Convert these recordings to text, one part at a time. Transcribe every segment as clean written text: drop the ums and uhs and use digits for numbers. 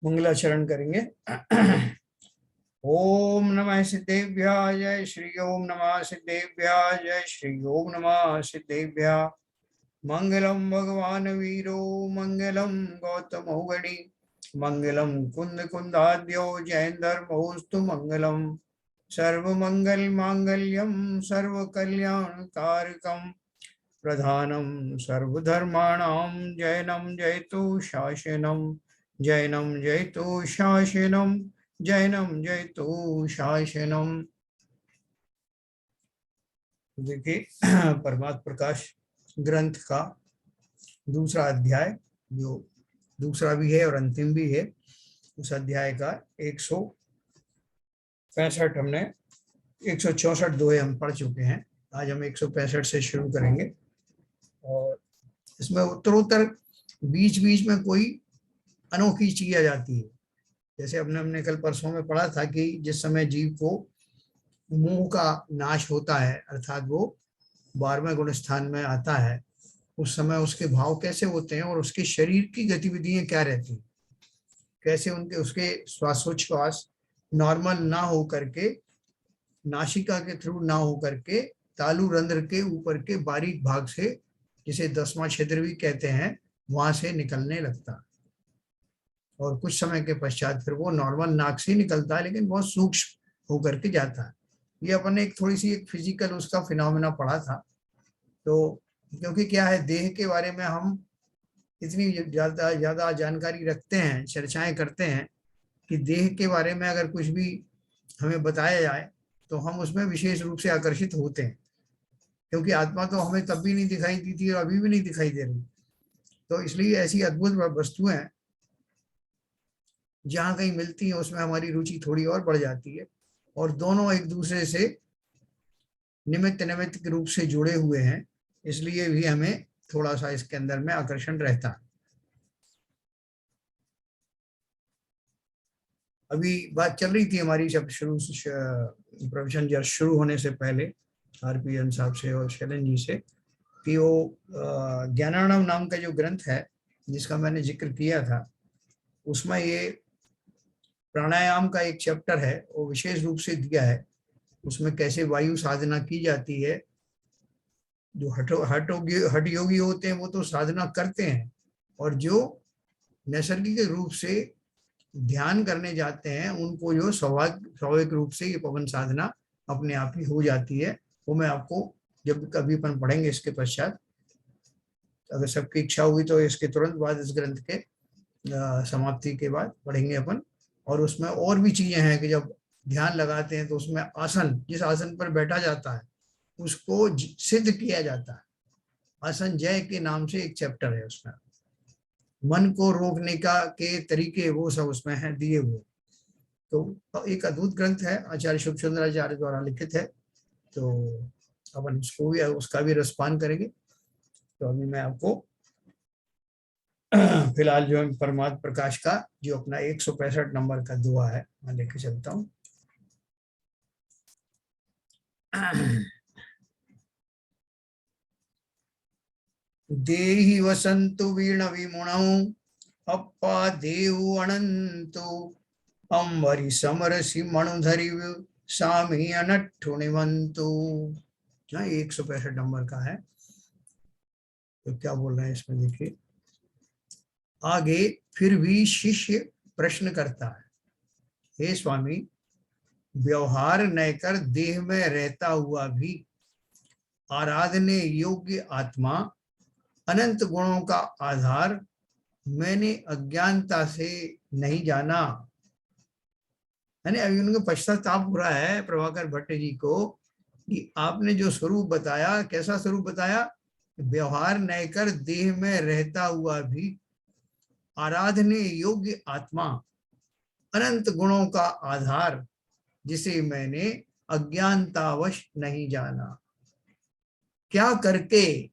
मंगलाचरण करेंगे। ओम नमः सिद्धेभ्यः जय श्री ओम नमः सिद्धेभ्यः जय श्री ओम नमः सिद्धेभ्यः। मंगलम भगवान वीरो मंगलम गौतमो गणि मंगलम कुंद कुंदाद्यो जयंधर्मोस्तु मंगलम सर्वमंगल मांगल्यम सर्व कल्याण कारकम प्रधानम सर्वधर्माणां जैनम जयतु शासनम जैनम जयतु शासनम जैनम जयतु शासनम। देखिए परमात्म प्रकाश ग्रंथ का दूसरा अध्याय, जो दूसरा भी है और अंतिम भी है, उस अध्याय का 165 हमने 164 दोहे हम पढ़ चुके हैं। आज हम 165 से शुरू करेंगे और इसमें उत्तरोत्तर बीच बीच में कोई अनोखी चीज आ जाती है। जैसे हमने कल परसों में पढ़ा था कि जिस समय जीव को मोह का नाश होता है, अर्थात वो 12वें गुण स्थान में आता है, उस समय उसके भाव कैसे होते हैं और उसके शरीर की गतिविधियां क्या रहती हैं, कैसे उसके श्वासोच्छ्वास नॉर्मल ना हो करके, नासिका के थ्रू ना हो करके, तालु रंध्र के ऊपर के बारीक भाग से, जिसे 10वां छिद्र भी कहते हैं, वहां से निकलने लगता। और कुछ समय के पश्चात फिर वो नॉर्मल नाक से निकलता है, लेकिन बहुत सूक्ष्म होकर के जाता है। ये अपन ने एक थोड़ी सी एक फिजिकल उसका फिनोमेना पढ़ा था। तो क्योंकि क्या है, देह के बारे में हम इतनी ज्यादा जानकारी रखते हैं, चर्चाएं करते हैं कि देह के बारे में अगर कुछ भी हमें बताया जाए तो हम उसमें विशेष रूप से आकर्षित होते हैं, क्योंकि आत्मा तो हमें तब भी नहीं दिखाई दी थी और अभी भी नहीं दिखाई दे रही। तो इसलिए ऐसी अद्भुत वस्तुएं जहां कहीं मिलती है उसमें हमारी रुचि थोड़ी और बढ़ जाती है, और दोनों एक दूसरे से निमित्त के रूप से जुड़े हुए हैं, इसलिए भी हमें थोड़ा सा इसके अंदर में आकर्षण रहता है। अभी बात चल रही थी हमारी जब प्रवचन जब शुरू होने से पहले आरपीएन साहब से और शैलन जी से, कि वो ज्ञानार्णव नाम का जो ग्रंथ है जिसका मैंने जिक्र किया था, उसमें ये प्राणायाम का एक चैप्टर है, वो विशेष रूप से दिया है। उसमें कैसे वायु साधना की जाती है। जो हठ योगी होते हैं वो तो साधना करते हैं, और जो नैसर्गिक रूप से ध्यान करने जाते हैं उनको जो स्वाभाविक रूप से ये पवन साधना अपने आप ही हो जाती है। वो मैं आपको जब कभी अपन पढ़ेंगे इसके पश्चात, अगर सबकी इच्छा हुई तो इसके तुरंत बाद, इस ग्रंथ के समाप्ति के बाद पढ़ेंगे अपन। और उसमें और भी चीजें हैं कि जब ध्यान लगाते हैं तो उसमें आसन, जिस आसन पर बैठा जाता है उसको सिद्ध किया जाता है। आसन जय के नाम से एक चैप्टर है, उसमें मन को रोकने का के तरीके वो सब उसमें हैं दिए हुए। तो एक अद्भुत ग्रंथ है, आचार्य शुभ सुंदराचार्य द्वारा लिखित है। तो अपन उसको भी, उसका भी रसपान करेंगे। तो अभी मैं आपको फिलहाल जो है परमात्म प्रकाश का जो अपना 165 नंबर का दुआ है मैं लेके चलता हूँ। देहि वसंतु वीण विमुणौ अप्पा देहु अनंतु अंबरी समरसी मणुधरि सामी अनट्ठु निमंतु। 165 नंबर का है। तो क्या बोल रहे हैं इसमें देखिए आगे। फिर भी शिष्य प्रश्न करता है, हे स्वामी, व्यवहार न कर देह में रहता हुआ भी आराधने योग्य आत्मा अनंत गुणों का आधार मैंने अज्ञानता से नहीं जाना। यानी अभी उनको पश्चाताप हो रहा है प्रभाकर भट्ट जी को कि आपने जो स्वरूप बताया, कैसा स्वरूप बताया, व्यवहार न कर देह में रहता हुआ भी आराधने योग्य आत्मा अनंत गुणों का आधार जिसे मैंने अज्ञानतावश नहीं जाना। क्या करके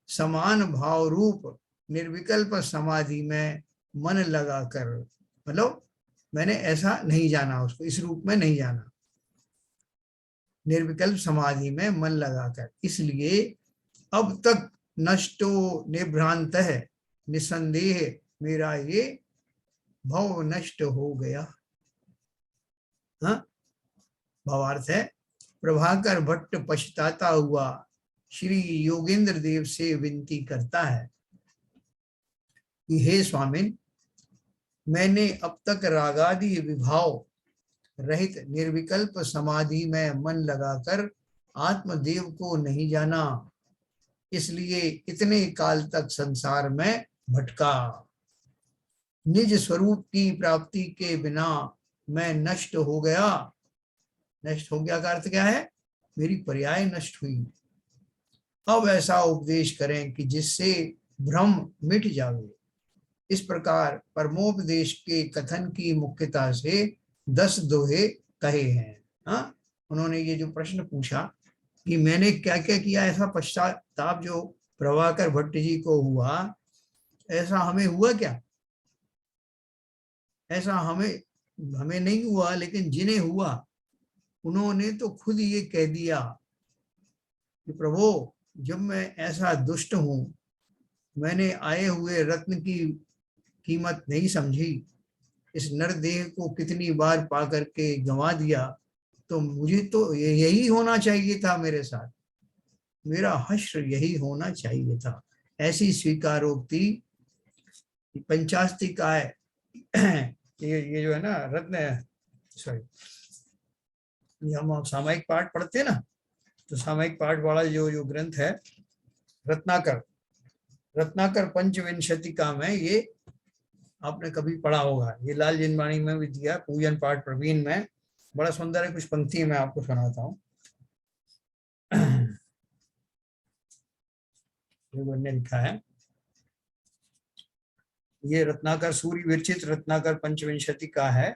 समान भाव रूप निर्विकल्प समाधि में मन लगाकर, मतलब मैंने ऐसा नहीं जाना उसको, इस रूप में नहीं जाना, निर्विकल्प समाधि में मन लगाकर। इसलिए अब तक नष्टो निभ्रांत है निसंदेह मेरा ये भव नष्ट हो गया। हाँ, भावार्थ है, प्रभाकर भट्ट पछताता हुआ श्री योगेंद्र देव से विनती करता है कि हे स्वामिन, मैंने अब तक रागादि विभाव रहित निर्विकल्प समाधि में मन लगाकर आत्मदेव को नहीं जाना, इसलिए इतने काल तक संसार में भटका। निज स्वरूप की प्राप्ति के बिना मैं नष्ट हो गया। नष्ट हो गया का अर्थ क्या है? मेरी पर्याय नष्ट हुई। अब ऐसा उपदेश करें कि जिससे भ्रम मिट जावे। इस प्रकार परमोपदेश के कथन की मुख्यता से 10 दोहे कहे हैं। हाँ, उन्होंने ये जो प्रश्न पूछा कि मैंने क्या क्या किया, ऐसा पश्चाताप जो प्रभाकर भट्ट जी को हुआ, ऐसा हमें हुआ क्या? ऐसा हमें नहीं हुआ, लेकिन जिन्हें हुआ उन्होंने तो खुद ये कह दिया कि प्रभु, जब मैं ऐसा दुष्ट हूं, मैंने आए हुए रत्न की कीमत नहीं समझी, इस नरदेह को कितनी बार पा करके गंवा दिया, तो मुझे तो यही होना चाहिए था, मेरे साथ मेरा हश्र यही होना चाहिए था। ऐसी स्वीकारोक्ति पंचास्तिका है। ये जो है ना रत्न, सॉरी, हम सामायिक पाठ पढ़ते हैं ना, तो सामायिक पाठ वाला जो ग्रंथ है रत्नाकर पंचविंशतिका में, ये आपने कभी पढ़ा होगा, ये लाल जिनवाणी में भी दिया, पूजन पाठ प्रवीण में, बड़ा सुंदर है। कुछ पंक्ति मैं आपको सुनाता हूँ। ने लिखा है, ये रत्नाकर सूर्य विरचित रत्नाकर पंचविंशति का है,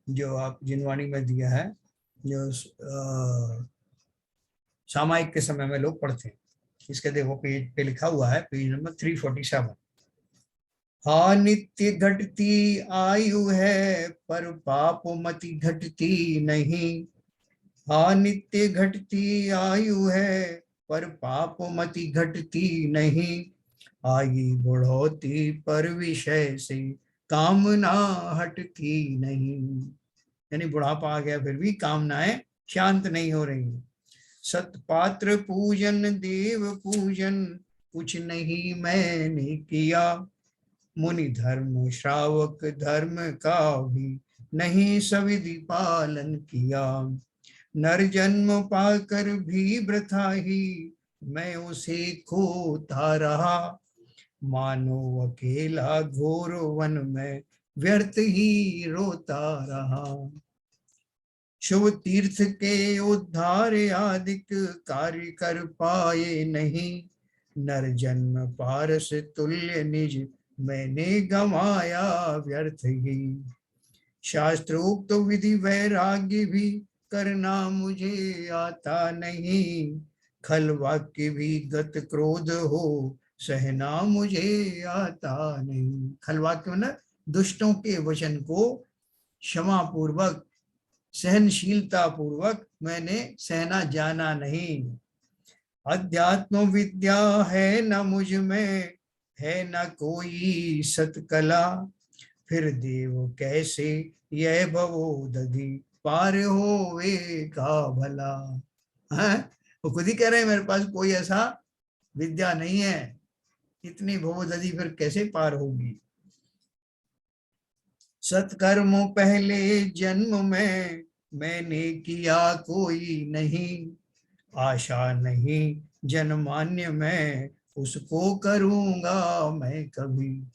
जो आप जिनवाणी में दिया है, जो सामायिक के समय में लोग पढ़ते हैं। इसके देखो पेज पे लिखा हुआ है, पेज नंबर 347। हा नित्य घटती आयु है पर पाप मति घटती नहीं। हा नित्य घटती आयु है पर पाप मति घटती नहीं। आई बढ़ोती पर विषय से कामना हटती नहीं। यानी बुढ़ापा आ गया फिर भी कामनाएं शांत नहीं हो रही। सतपात्र पूजन देव पूजन कुछ नहीं मैंने किया। मुनि धर्म श्रावक धर्म का भी नहीं सविधि पालन किया। नर जन्म पाकर भी वृथा ही मैं उसे खोता रहा। मानो अकेला घोर वन में व्यर्थ ही रोता रहा। शुभ तीर्थ के उद्धार आदिक कार्य कर पाए नहीं। नर जन्म पारस तुल्य निज मैंने गमाया व्यर्थ ही। शास्त्रोक्त विधि वैराग्य भी करना मुझे आता नहीं। खल वाक्य भी गत क्रोध हो सहना मुझे आता नहीं। खल वाक्य मतलब दुष्टों के वचन को क्षमा पूर्वक सहनशीलता पूर्वक मैंने सहना जाना नहीं। अध्यात्म विद्या है न मुझ में, है न कोई सतकला। फिर देव कैसे यह भवोदधि पार होवे का भला। है, वो खुद ही कह रहे हैं मेरे पास कोई ऐसा विद्या नहीं है, इतनी भवोदधि फिर कैसे पार होगी। सत्कर्म पहले जन्म में मैंने किया कोई नहीं। आशा नहीं जनमान्य में उसको करूंगा मैं कभी।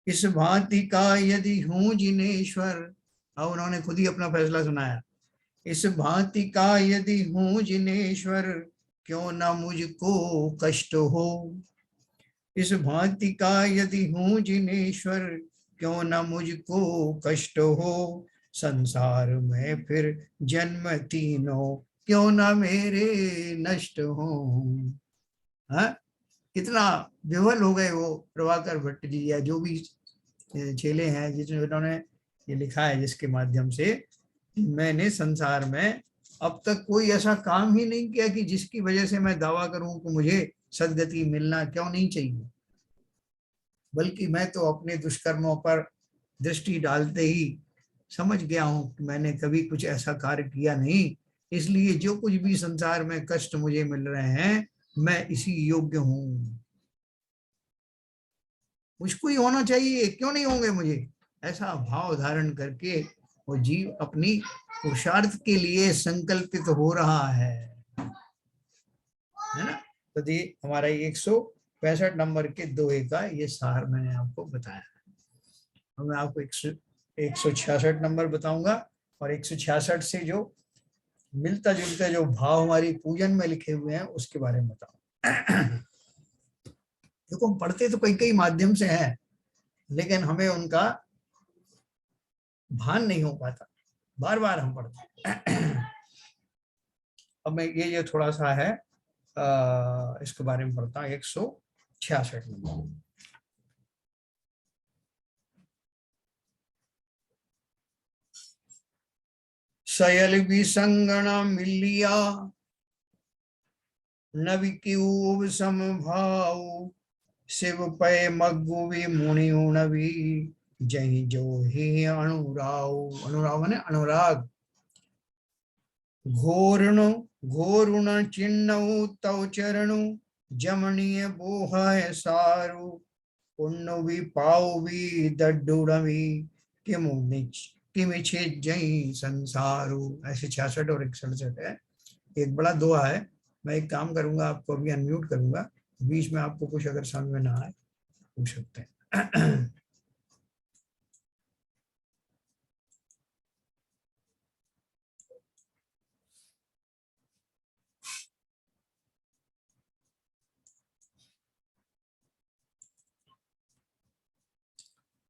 इस भांति का यदि हूं जिनेश्वर, और उन्होंने खुद ही अपना फैसला सुनाया। इस भांति का यदि हूं जिनेश्वर क्यों ना मुझको कष्ट हो। इस भांति का यदि हूं जिनेश्वर क्यों ना मुझको कष्ट हो। संसार में फिर जन्म तीनों क्यों ना मेरे नष्ट हो। हाँ, कितना विवल हो गए वो प्रभाकर भट्ट जी या जो भी चेले हैं जिन्होंने ये लिखा है, जिसके माध्यम से मैंने संसार में अब तक कोई ऐसा काम ही नहीं किया कि जिसकी वजह से मैं दावा करूं कि मुझे सदगति मिलना क्यों नहीं चाहिए, बल्कि मैं तो अपने दुष्कर्मों पर दृष्टि डालते ही समझ गया हूं कि मैंने कभी कुछ ऐसा कार्य किया नहीं, इसलिए जो कुछ भी संसार में कष्ट मुझे मिल रहे हैं मैं इसी योग्य हूं, मुझको ही होना चाहिए, क्यों नहीं होंगे मुझे, ऐसा भाव धारण करके वो जीव अपनी पुरुषार्थ के लिए संकल्पित हो रहा है ना। तो ये हमारा 165 नंबर के दोहे का ये सार मैंने आपको बताया। अब मैं आपको 166 नंबर बताऊंगा और 166 से जो मिलता जुलता जो भाव हमारी पूजन में लिखे हुए हैं उसके बारे में बताऊं। देखो हम पढ़ते तो कई कई माध्यम से हैं, लेकिन हमें उनका भान नहीं हो पाता, बार बार हम पढ़ते हैं। अब मैं ये थोड़ा सा है इसके बारे में पढ़ता हूँ। 166 नंबर। सयल विसंगण मिलिया नवि क्यूब समभाव शिव पय मग्गुवि मुनि उणवी जही जो ही अनुराव। अनुराव माने अनुराग। घोरणु घोरुण चिन्नऊ तव चरणु जमनीय बोहाय सारु पुण्य भी पाओ भी दड्डुड़वी किमिछे जई संसारु। ऐसे 66 और 167 है। एक बड़ा दोहा है। मैं एक काम करूंगा, आपको अभी अनम्यूट करूंगा, बीच में आपको कुछ अगर समझ में ना आए पूछ सकते हैं।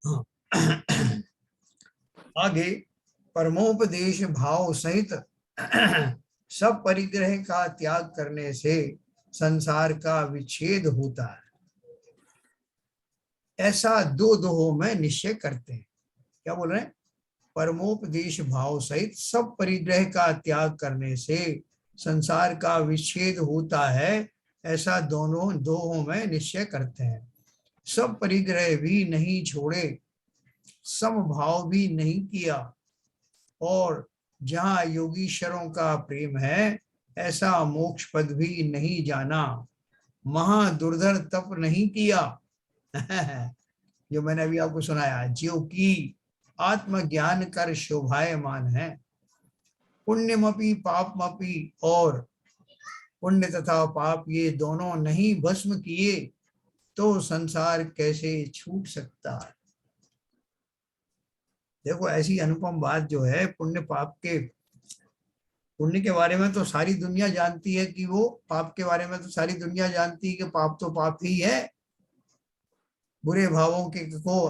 हाँ। आगे परमोपदेश भाव सहित सब परिग्रह का त्याग करने से संसार का विच्छेद होता है, ऐसा दो दोहों में निश्चय करते हैं। क्या बोल रहे हैं? परमोपदेश भाव सहित सब परिग्रह का त्याग करने से संसार का विच्छेद होता है, ऐसा दोनों दोहों में निश्चय करते हैं। सब परिग्रह भी नहीं छोड़े, समभाव भी नहीं किया, और जहाँ योगीश्वरों का प्रेम है ऐसा मोक्ष पद भी नहीं जाना, महादुर्धर तप नहीं किया। जो मैंने अभी आपको सुनाया, जो कि आत्मज्ञान कर शोभायमान है, पुण्यमपि पापमपि, और पुण्य तथा पाप ये दोनों नहीं भस्म किए तो संसार कैसे छूट सकता है। देखो ऐसी अनुपम बात जो है, पुण्य पाप के, पुण्य के बारे में तो सारी दुनिया जानती है कि वो, पाप के बारे में तो सारी दुनिया जानती है कि पाप तो पाप ही है। बुरे भावों के को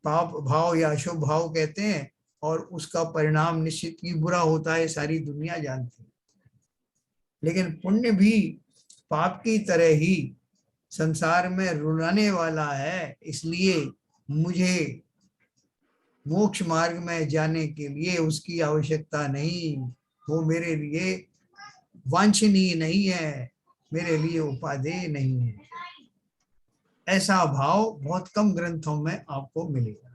पाप भाव या अशुभ भाव कहते हैं, और उसका परिणाम निश्चित ही बुरा होता है, सारी दुनिया जानती है। लेकिन पुण्य भी पाप की तरह ही संसार में रुलाने वाला है, इसलिए मुझे मोक्ष मार्ग में जाने के लिए उसकी आवश्यकता नहीं, वो मेरे लिए वांछनीय नहीं है, मेरे लिए उपादेय नहीं है। ऐसा भाव बहुत कम ग्रंथों में आपको मिलेगा,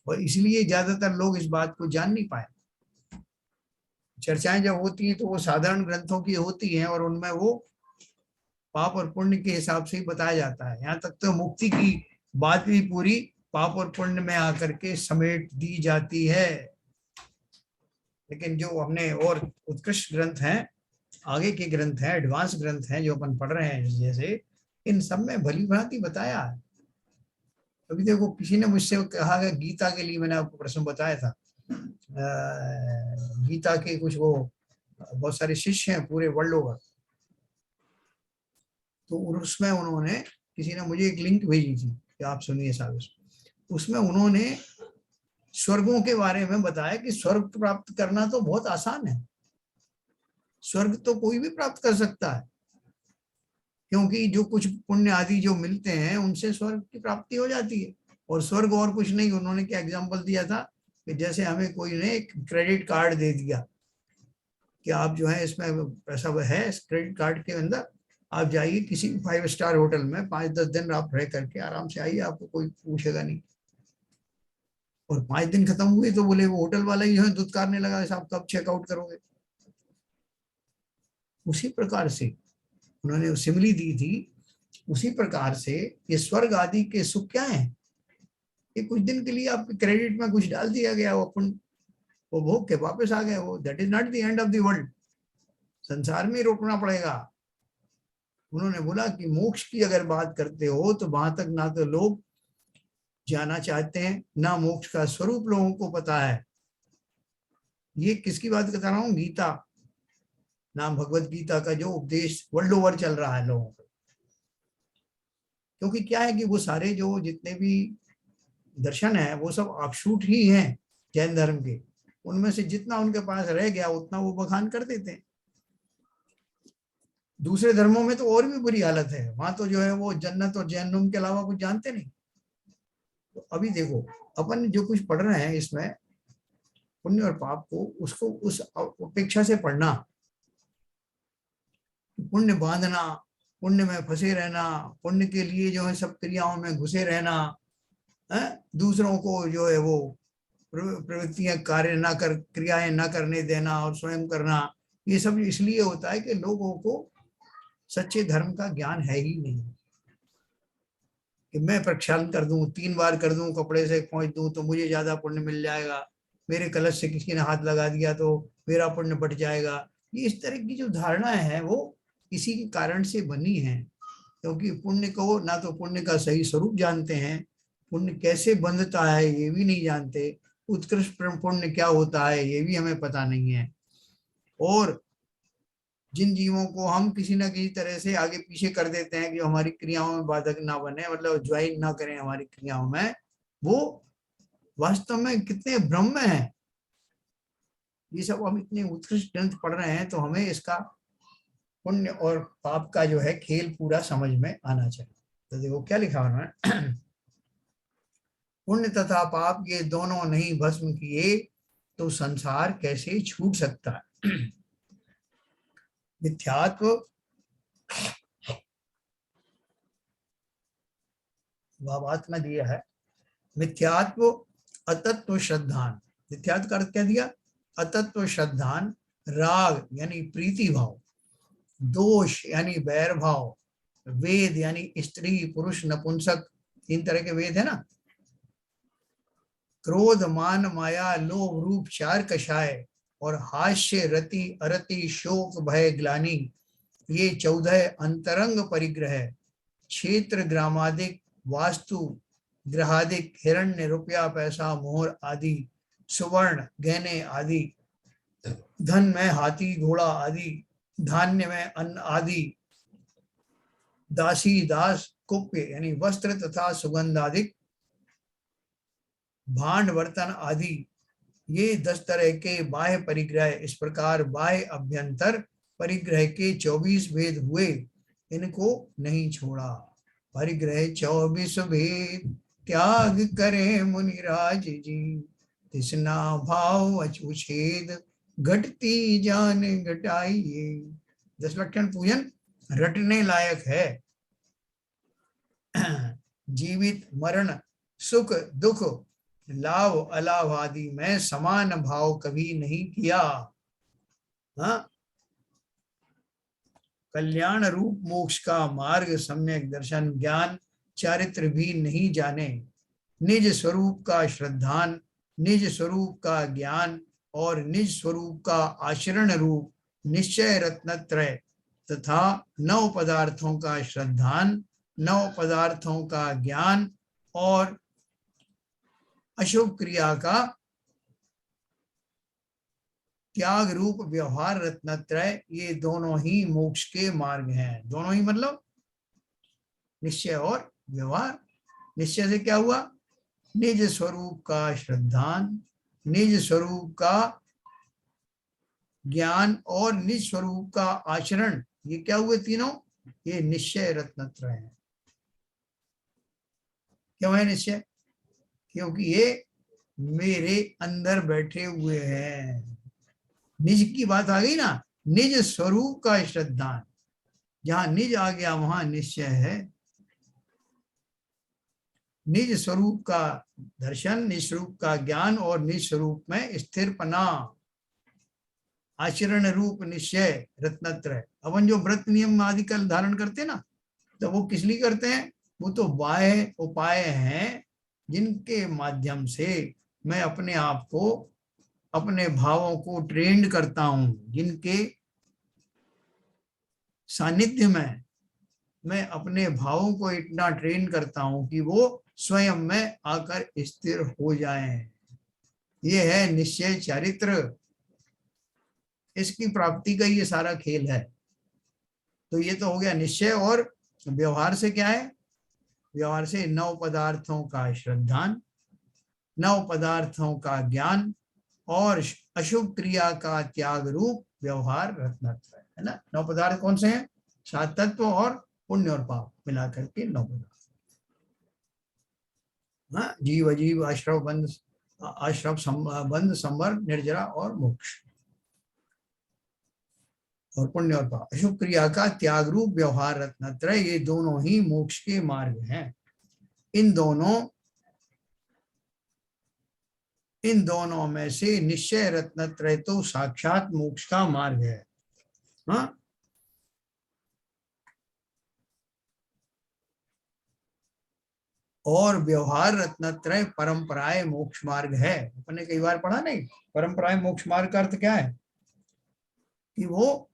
और इसलिए ज्यादातर लोग इस बात को जान नहीं पाए। चर्चाएं जब होती हैं तो वो साधारण ग्रंथों की होती हैं, और उनमें वो पाप और पुण्य के हिसाब से ही बताया जाता है। यहाँ तक तो मुक्ति की बात भी पूरी पाप और पुण्य में आकर के समेट दी जाती है। लेकिन जो हमने और उत्कृष्ट ग्रंथ हैं, आगे के ग्रंथ हैं, एडवांस ग्रंथ हैं जो अपन पढ़ रहे हैं, जैसे इन सब में भली भांति बताया है। अभी देखो किसी ने मुझसे कहा कि गीता के लिए, मैंने आपको प्रश्न बताया था, गीता के कुछ वो बहुत सारे शिष्य हैं पूरे वर्ल्ड ओवर, तो उसमें उन्होंने, किसी ने मुझे एक लिंक भेजी थी कि आप सुनिए साहब, उसमें उन्होंने स्वर्गों के बारे में बताया कि स्वर्ग प्राप्त करना तो बहुत आसान है, स्वर्ग तो कोई भी प्राप्त कर सकता है, क्योंकि जो कुछ पुण्य आदि जो मिलते हैं उनसे स्वर्ग की प्राप्ति हो जाती है। और स्वर्ग और कुछ नहीं, उन्होंने क्या एग्जांपल दिया था कि जैसे हमें कोई ने एक क्रेडिट कार्ड दे दिया कि आप जो है इसमें पैसा है, इस क्रेडिट कार्ड के अंदर आप जाइए किसी 5 स्टार होटल में 5-10 दिन आप रह करके आराम से आइए, आपको कोई पूछेगा नहीं। और 5 दिन खत्म हुए तो बोले वो होटल वाला ही जो है दुत्कारने लगा, साहब कब चेकआउट करोगे। उसी प्रकार से उन्होंने सिमली दी थी, उसी प्रकार से ये स्वर्ग आदि के सुख क्या है, ये कुछ दिन के लिए आपके क्रेडिट में कुछ डाल दिया गया, वो अपन वो भोग के वापस आ गए, वो that is not the end of the world. संसार में रोकना पड़ेगा। उन्होंने बोला कि मोक्ष की अगर बात करते हो तो वहां तक ना तो लोग जाना चाहते हैं, ना मोक्ष का स्वरूप लोगों को पता है। ये किसकी बात बता रहा हूँ, गीता नाम भगवत गीता का जो उपदेश वर्ल्ड ओवर चल रहा है लोगों को। क्योंकि क्या है कि वो सारे जो जितने भी दर्शन है वो सब ऑफशूट ही हैं जैन धर्म के। उनमें से जितना उनके पास रह गया उतना वो बखान कर देते हैं। दूसरे धर्मों में तो और भी बुरी हालत है, वहां तो जो है वो जन्नत और जहन्नुम के अलावा कुछ जानते नहीं। तो अभी देखो अपन जो कुछ पढ़ रहे हैं इसमें पुण्य और पाप को, उसको उस अपेक्षा से पढ़ना। पुण्य बांधना, पुण्य में फंसे रहना, पुण्य के लिए जो है सब क्रियाओं में घुसे रहना है, दूसरों को जो है वो प्रवृत्तियां कार्य ना कर, क्रियाएं ना करने देना और स्वयं करना, ये सब इसलिए होता है कि लोगों को सच्चे धर्म का ज्ञान है ही नहीं। कि मैं प्रक्षालन कर दूं, 3 बार कर दूं, कपड़े से पहुंच दूं तो मुझे ज्यादा पुण्य मिल जाएगा, मेरे कलश से किसी ने हाथ लगा दिया तो मेरा पुण्य बढ़ जाएगा। ये इस तरह की जो धारणाएं हैं वो इसी के कारण से बनी है। क्योंकि पुण्य को ना तो पुण्य का सही स्वरूप जानते हैं, पुण्य कैसे बंधता है ये भी नहीं जानते, उत्कृष्ट पुण्य क्या होता है ये भी हमें पता नहीं है। और जिन जीवों को हम किसी ना किसी तरह से आगे पीछे कर देते हैं कि हमारी क्रियाओं में बाधक ना बने, मतलब ज्वाइन ना करें हमारी क्रियाओं में, वो वास्तव में कितने भ्रम में है। ये सब हम इतने उत्कृष्ट ग्रंथ पढ़ रहे हैं तो हमें इसका पुण्य और पाप का जो है खेल पूरा समझ में आना चाहिए। तो देखो क्या लिखा उन्होंने, पुण्य तथा पाप ये दोनों नहीं भस्म किए तो संसार कैसे छूट सकता है। मिथ्यात्व भावार्थ में दिया है, मिथ्यात्व अतत्व श्रद्धान। मिथ्यात्व का अर्थ क्या दिया, अतत्व श्रद्धान, राग यानी प्रीति भाव, दोष यानी बैर भाव, वेद यानी स्त्री पुरुष नपुंसक, 3 तरह के वेद है ना, क्रोध मान माया लोभ रूप 4 कषाय, और हास्य रति अरति शोक भय ग्लानि, ये 14 अंतरंग परिग्रह, क्षेत्र ग्रामादिक वास्तु ग्रहादिक, हिरण्य रुपया पैसा मोहर आदि, सुवर्ण गहने आदि, धन में हाथी घोड़ा आदि, धान्य में अन्न आदि, दासी दास कुप्य यानी वस्त्र तथा सुगंध आदि, भांड बर्तन आदि, ये 10 तरह के बाह्य परिग्रह। इस प्रकार बाह्य अभ्यंतर परिग्रह के 24 भेद हुए, इनको नहीं छोड़ा। परिग्रह 24 भेद त्याग करे मुनिराज जी, तिसना भाव अछूछेद घटती जान घटाइए। 10 लक्षण पूजन रटने लायक है। जीवित मरण सुख दुख लाभ अलाभ आदि में समान भाव कभी नहीं किया। हाँ, कल्याण रूप मोक्ष का मार्ग सम्यक दर्शन ज्ञान चारित्र भी नहीं जाने, निज स्वरूप का श्रद्धान, निज स्वरूप का ज्ञान और निज स्वरूप का आचरण रूप निश्चय रत्नत्रय तथा 9 पदार्थों का श्रद्धान, 9 पदार्थों का ज्ञान और अशुभ क्रिया का त्याग रूप व्यवहार रत्नत्रय, ये दोनों ही मोक्ष के मार्ग हैं। दोनों ही मतलब निश्चय और व्यवहार। निश्चय से क्या हुआ, निज स्वरूप का श्रद्धान, निज स्वरूप का ज्ञान और निज स्वरूप का आचरण, ये क्या हुए तीनों ये निश्चय रत्नत्रय है। क्यों है निश्चय? क्योंकि ये मेरे अंदर बैठे हुए हैं। निज की बात आ गई ना, निज स्वरूप का श्रद्धान। जहां निज आ गया वहां निश्चय है। निज स्वरूप का दर्शन, निज स्वरूप का ज्ञान और निज स्वरूप में स्थिरपना, आचरण रूप निश्चय रत्नत्रय। अपन जो व्रत नियम आदि का धारण करते हैं ना, तो वो किस लिए करते हैं? वो तो बाह्य उपाय हैं जिनके माध्यम से मैं अपने आप को, अपने भावों को ट्रेंड करता हूं, जिनके सानिध्य में मैं अपने भावों को इतना ट्रेन करता हूं कि वो स्वयं में आकर स्थिर हो जाएं। ये है निश्चय चारित्र। इसकी प्राप्ति का ये सारा खेल है। तो ये तो हो गया निश्चय। और व्यवहार से क्या है? व्यवहार से नव पदार्थों का श्रद्धान, नव पदार्थों का ज्ञान और अशुभ क्रिया का त्याग रूप व्यवहार रत्नत्रय है ना। नौ पदार्थ कौन से हैं? सात तत्व और पुण्य और पाप मिलाकर के नौ पदार्थ। हाँ, जीव अजीव, आश्रव बंध, आश्रव बंध, संवर, निर्जरा और मोक्ष, और पुण्य और पाप, अशुभ क्रिया का त्याग रूप व्यवहार रत्नत्रय। ये दोनों ही मोक्ष के मार्ग हैं। इन दोनों में से निश्चय रत्नत्रय तो साक्षात मोक्ष का मार्ग है। हाँ, और व्यवहार रत्नत्रय परंपराएं मोक्ष मार्ग है। अपने कई बार पढ़ा नहीं, परंपराएं मोक्ष मार्ग का अर्थ क्या है? कि वो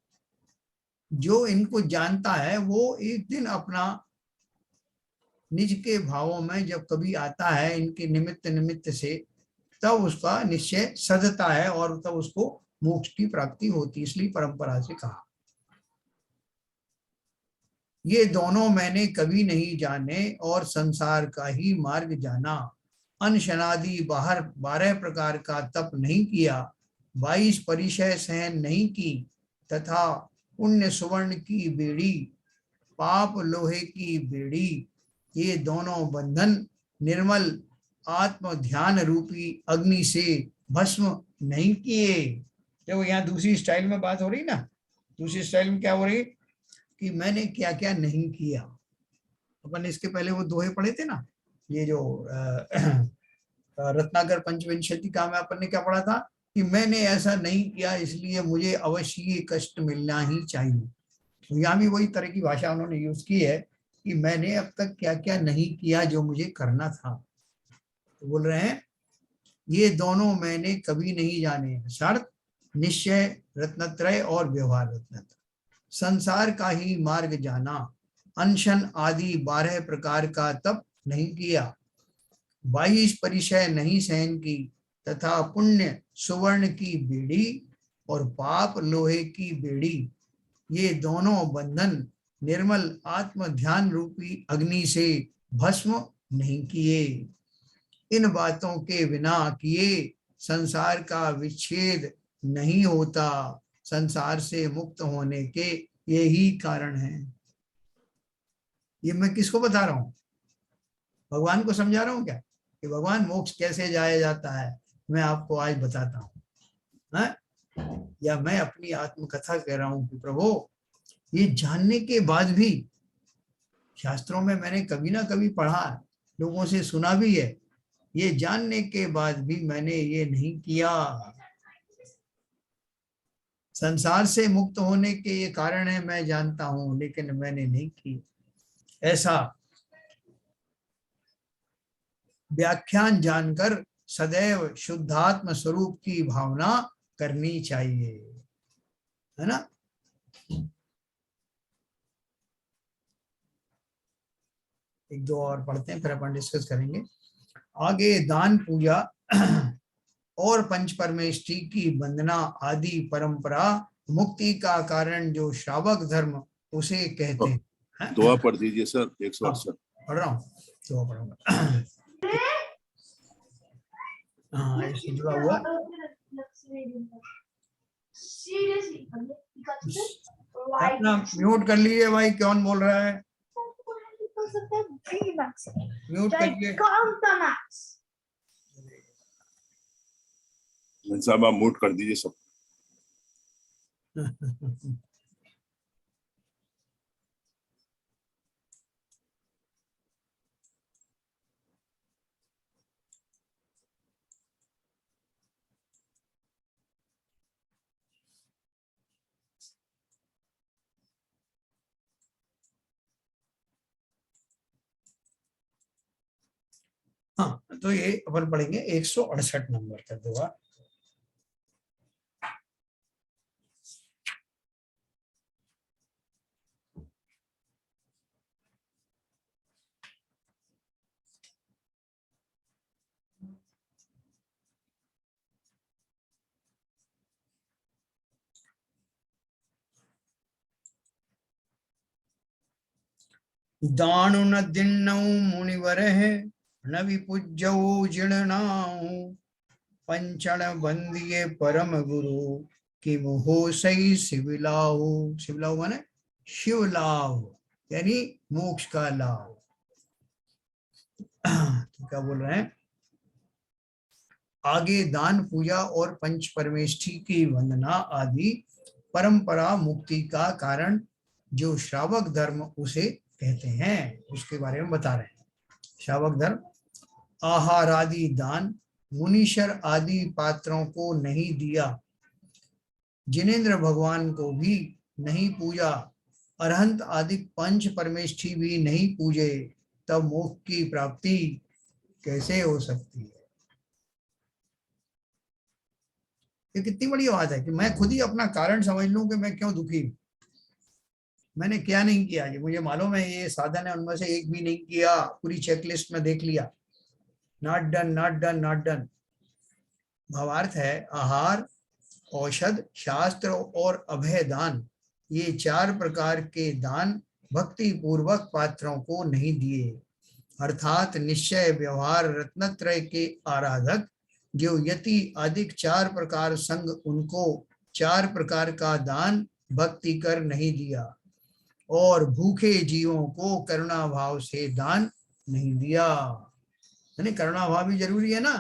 जो इनको जानता है वो एक दिन अपना निज के भावों में जब कभी आता है इनके निमित्त निमित्त से, तब उसका निश्चय सधता है और तब उसको मोक्ष की प्राप्ति होती। इसलिए परंपरा से कहा। ये दोनों मैंने कभी नहीं जाने और संसार का ही मार्ग जाना। अनशनादि 12 प्रकार का तप नहीं किया, 22 परिचय सहन नहीं की, तथा पुण्य सुवर्ण की बेड़ी, पाप लोहे की बेड़ी, ये दोनों बंधन निर्मल आत्म ध्यान रूपी अग्नि से भस्म नहीं किए। देखो यहाँ दूसरी स्टाइल में बात हो रही ना। दूसरी स्टाइल में क्या हो रही कि मैंने क्या क्या नहीं किया। अपन इसके पहले वो दोहे पढ़े थे ना, ये जो रत्नाकर पंचविंशति में अपन ने क्या पढ़ा था कि मैंने ऐसा नहीं किया इसलिए मुझे अवश्य ये कष्ट मिलना ही चाहिए। तो यहाँ भी वही तरह की भाषा उन्होंने यूज की है कि मैंने अब तक क्या क्या नहीं किया जो मुझे करना था। तो बोल रहे हैं ये दोनों मैंने कभी नहीं जाने, शर्त निश्चय रत्नत्रय और व्यवहार रत्नत्रय। संसार का ही मार्ग जाना, अनशन आदि 12 प्रकार का तप नहीं किया, 22 परिचय नहीं सहन की, तथा पुण्य सुवर्ण की बेड़ी और पाप लोहे की बेड़ी, ये दोनों बंधन निर्मल आत्म ध्यान रूपी अग्नि से भस्म नहीं किए। इन बातों के बिना किए संसार का विच्छेद नहीं होता। संसार से मुक्त होने के यही कारण है। ये मैं किसको बता रहा हूं? भगवान को समझा रहा हूं क्या कि भगवान मोक्ष कैसे जाया जाता है? मैं आपको आज बताता हूं। या मैं अपनी आत्मकथा कह रहा हूं कि प्रभु, ये जानने के बाद भी, शास्त्रों में मैंने कभी ना कभी पढ़ा, लोगों से सुना भी है, ये जानने के बाद भी मैंने ये नहीं किया। संसार से मुक्त होने के ये कारण है मैं जानता हूं, लेकिन मैंने नहीं की। ऐसा व्याख्यान जानकर सदैव शुद्धात्म स्वरूप की भावना करनी चाहिए, है ना। एक दो और पढ़ते हैं फिर अपन डिस्कस करेंगे आगे। दान, पूजा और पंच परमेष्ठी की वंदना आदि परंपरा मुक्ति का कारण जो श्रावक धर्म उसे कहते हैं। दुआ पढ़ दीजिए सर 168। पढ़ रहा हूँ, दुआ पढ़ूंगा। हाँ, इससे जुड़ा हुआ अपना म्यूट कर लीजिए भाई, कौन बोल रहा है? म्यूट करिए। साहब आप म्यूट कर दीजिए सब। हाँ, तो ये अपन पढ़ेंगे 168 नंबर का दुआ। दानु न दिन्नौ मुनिवर है, न विपूज्यौ जिणनाऊ, पंचण बंदिये परम गुरु, कि मुहो सही शिवलाऊ। शिवलाऊ माने शिवलाभ, यानी मोक्ष का लाभ। तो क्या बोल रहे हैं आगे? दान, पूजा और पंच परमेष्ठी की वंदना आदि परंपरा मुक्ति का कारण जो श्रावक धर्म उसे कहते हैं, उसके बारे में बता रहे हैं। श्रावक धर्म आहार आदि दान, मुनीश्वर आदि पात्रों को नहीं दिया, जिनेन्द्र भगवान को भी नहीं पूजा, अरहंत आदि पंच परमेष्ठी भी नहीं पूजे, तब मोक्ष की प्राप्ति कैसे हो सकती है? ये कितनी बड़ी बात है कि मैं खुद ही अपना कारण समझ लूं कि मैं क्यों दुखी हूं। मैंने क्या नहीं किया, ये मुझे मालूम है, ये साधन है, उनमें से एक भी नहीं किया, पूरी चेकलिस्ट में देख लिया, not done not done not done. भावार्थ है आहार, औषध, शास्त्र और अभय दान, ये 4 प्रकार के दान भक्ति पूर्वक पात्रों को नहीं दिए, अर्थात निश्चय व्यवहार रत्नत्रय के आराधक जो यति अधिक 4 प्रकार संग उनको 4 प्रकार का दान भक्ति कर नहीं दिया, और भूखे जीवों को करुणा भाव से दान नहीं दिया। यानी करुणा भाव भी जरूरी है ना।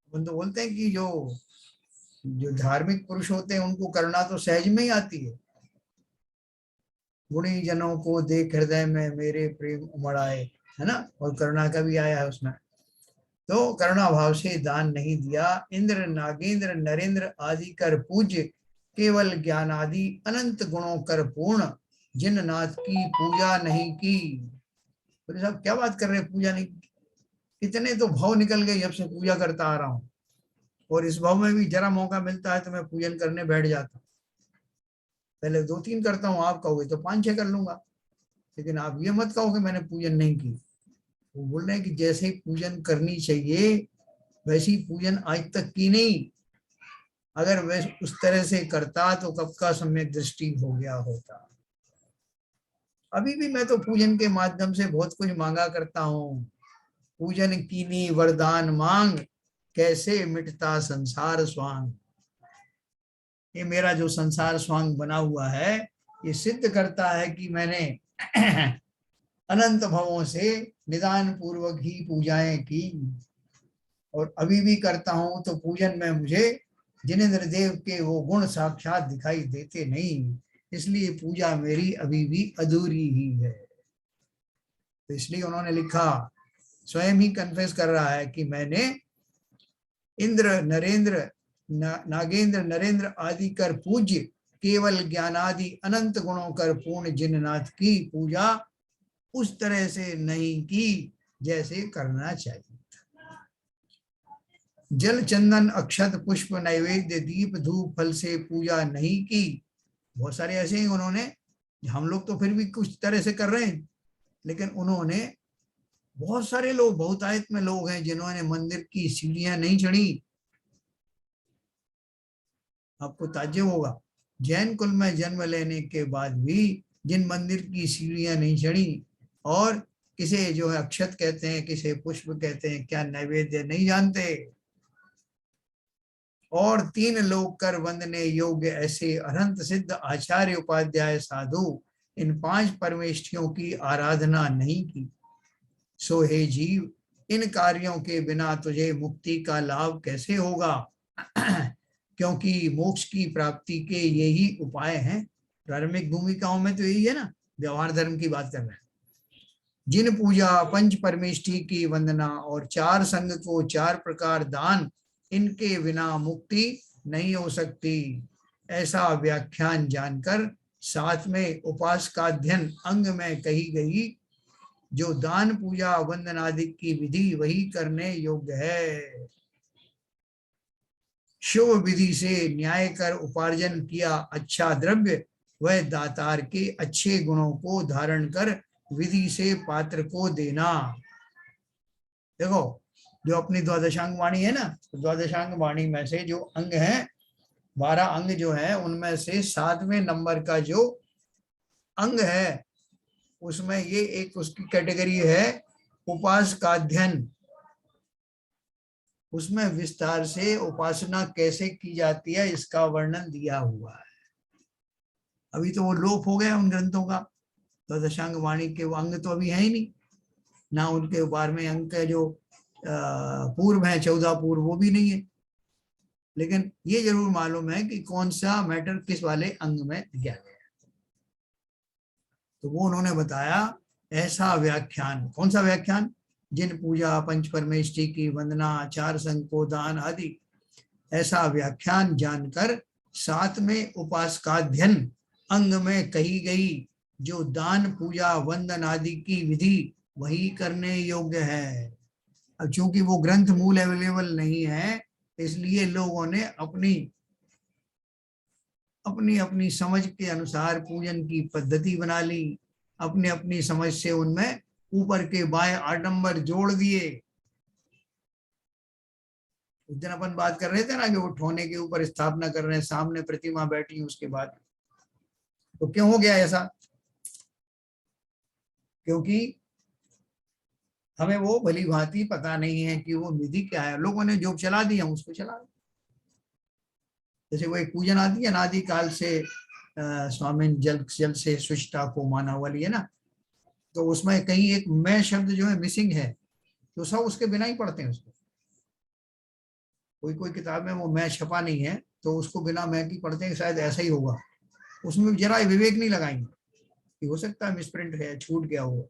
अपन तो बोलते हैं कि जो जो धार्मिक पुरुष होते हैं उनको करुणा तो सहज में ही आती है। गुणी जनों को देख हृदय में मेरे प्रेम उमड़ आए, है ना, और करुणा का भी आया है उसमें। तो करुणा भाव से दान नहीं दिया। इंद्र, नागेंद्र, नरेंद्र आदि कर पूज्य, केवल ज्ञान आदि अनंत गुणों कर पूर्ण, जिन नाथ की पूजा नहीं की। बोले साहब क्या बात कर रहे हैं, पूजा नहीं? कितने तो भाव निकल गए जब से पूजा करता आ रहा हूँ, और इस भाव में भी जरा मौका मिलता है तो मैं पूजन करने बैठ जाता हूँ। पहले 2-3 करता हूँ, आप कहोगे तो 5-6 कर लूंगा, लेकिन आप ये मत कहो कि मैंने पूजन नहीं की। वो बोल रहे हैं कि जैसे पूजन करनी चाहिए वैसी पूजन आज तक की नहीं। अगर वैसे उस तरह से करता तो कब का सम्यक दृष्टि हो गया होता। अभी भी मैं तो पूजन के माध्यम से बहुत कुछ मांगा करता हूँ। पूजन कीनी वरदान मांग, कैसे मिटता संसार स्वांग। ये मेरा जो संसार स्वांग बना हुआ है, ये सिद्ध करता है कि मैंने अनंत भवों से निदान पूर्वक ही पूजाएं की, और अभी भी करता हूं। तो पूजन में मुझे जिनेन्द्र देव के वो गुण साक्षात दिखाई देते नहीं, इसलिए पूजा मेरी अभी भी अधूरी ही है। तो इसलिए उन्होंने लिखा, स्वयं ही कन्फेस कर रहा है कि मैंने इंद्र, नरेंद्र, नागेंद्र, नरेंद्र आदि कर पूज्य, केवल ज्ञानादि अनंत गुणों कर पूर्ण जिननाथ की पूजा उस तरह से नहीं की जैसे करना चाहिए। जल, चंदन, अक्षत, पुष्प, नैवेद्य, दीप, धूप, फल से पूजा नहीं की। बहुत सारे ऐसे ही उन्होंने, हम लोग तो फिर भी कुछ तरह से कर रहे हैं, लेकिन उन्होंने, बहुत सारे लोग, बहुतायत में लोग हैं जिन्होंने मंदिर की सीढ़ियां नहीं चढ़ी। आपको ताज्जुब होगा, जैन कुल में जन्म लेने के बाद भी जिन मंदिर की सीढ़ियां नहीं चढ़ी, और किसे जो है अक्षत कहते हैं, किसे पुष्प कहते हैं, क्या नैवेद्य नहीं जानते, और 3 लोग कर वंदने योग्य ऐसे अनंत सिद्ध आचार्य उपाध्याय साधु इन 5 परमेष्ठियों की आराधना नहीं की। सो हे जीव, इन कार्यों के बिना तुझे मुक्ति का लाभ कैसे होगा? क्योंकि मोक्ष की प्राप्ति के यही उपाय हैं। प्रारंभिक भूमिकाओं में तो यही है ना, व्यवहार धर्म की बात कर रहे हैं। जिन पूजा, पंच परमेष्ठी की वंदना और 4 संघ को 4 प्रकार दान, इनके बिना मुक्ति नहीं हो सकती, ऐसा व्याख्यान जानकर 7वें उपासकाध्ययन अंग में कही गई जो दान, पूजा, वंदन आदि की विधि वही करने योग्य है। शुभ विधि से न्याय कर उपार्जन किया अच्छा द्रव्य वह दातार के अच्छे गुणों को धारण कर विधि से पात्र को देना। देखो, जो अपनी द्वादशांग वाणी है ना, तो द्वादशांग वाणी में से जो अंग है, 12 अंग जो है, उनमें से 7वें नंबर का जो अंग है, उसमें ये एक उसकी कैटेगरी है उपासकाध्ययन। उसमें विस्तार से उपासना कैसे की जाती है इसका वर्णन दिया हुआ है। अभी तो वो लोप हो गया उन ग्रंथों का, तो दशांग वाणी के वो अंग तो अभी है ही नहीं ना, उनके 12वें अंग के जो पूर्व है 14 पूर्व, वो भी नहीं है। लेकिन ये जरूर मालूम है कि कौन सा मैटर किस वाले अंग में दिया गया। तो वो उन्होंने बताया ऐसा व्याख्यान। कौन सा व्याख्यान? जिन पूजा, पंच परमेष्ठी की वंदना, 4 संघ को दान आदि, ऐसा व्याख्यान जानकर 7वें उपासकाध्ययन अंग में कही गई जो दान, पूजा, वंदन आदि की विधि वही करने योग्य है। अब चूंकि वो ग्रंथ मूल अवेलेबल नहीं है, इसलिए लोगों ने अपनी अपनी अपनी समझ के अनुसार पूजन की पद्धति बना ली, अपनी अपनी समझ से उनमें ऊपर के बाएं आडंबर जोड़ दिए। उस दिन अपन बात कर रहे थे ना कि वो ठोने के ऊपर स्थापना कर रहे हैं, सामने प्रतिमा बैठी है उसके बाद। तो क्यों हो गया ऐसा? क्योंकि हमें वो भली भांति पता नहीं है कि वो विधि क्या है। लोगों ने जो चला दिया उसको चला। जैसे वो एक पूजन आती है अनादि काल से, स्वामी जल जल से सुचिता को माना वाली है ना, तो उसमें कहीं एक मैं शब्द जो है मिसिंग है, तो सब उसके बिना ही पढ़ते हैं उसको। कोई कोई किताब में वो मैं छपा नहीं है, तो उसको बिना मैं की पढ़ते हैं, शायद ऐसा ही होगा। उसमें जरा विवेक नहीं लगाएंगे कि हो सकता है मिसप्रिंट है, छूट गया हो।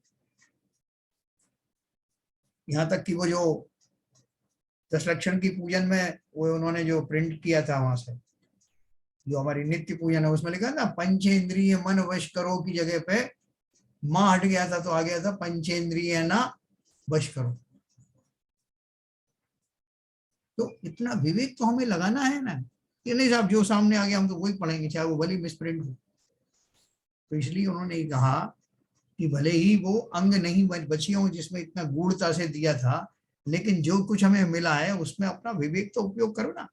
यहाँ तक कि वो जो दशलक्षण की पूजन में वो उन्होंने जो प्रिंट किया था वहां से, जो हमारी नित्य पूजन है, उसमें लिखा ना पंचेंद्रिय मन वश करो की जगह पे मां हट गया था तो आ गया था पंचेंद्रिय ना वश करो। तो इतना विवेक तो हमें लगाना है ना, कि नहीं साहब जो सामने आ गया हम तो वही पढ़ेंगे चाहे वो भले मिसप्रिंट हो। तो इसलिए उन्होंने कहा कि भले ही वो अंग नहीं बची हो जिसमें इतना गूढ़ता से दिया था, लेकिन जो कुछ हमें मिला है उसमें अपना विवेक तो उपयोग करो ना।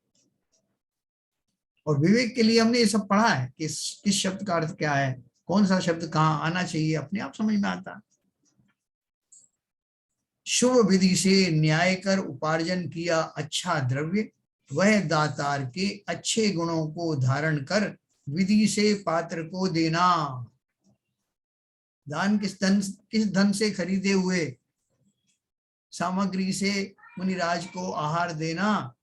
और विवेक के लिए हमने ये सब पढ़ा है कि किस शब्द का अर्थ क्या है, कौन सा शब्द कहाँ आना चाहिए, अपने आप समझ में आता। शुभ विधि से न्याय कर उपार्जन किया अच्छा द्रव्य वह दातार के अच्छे गुणों को धारण कर विधि से पात्र को देना। दान किस धन से खरीदे हुए सामग्री से मुनिराज को आहार देना।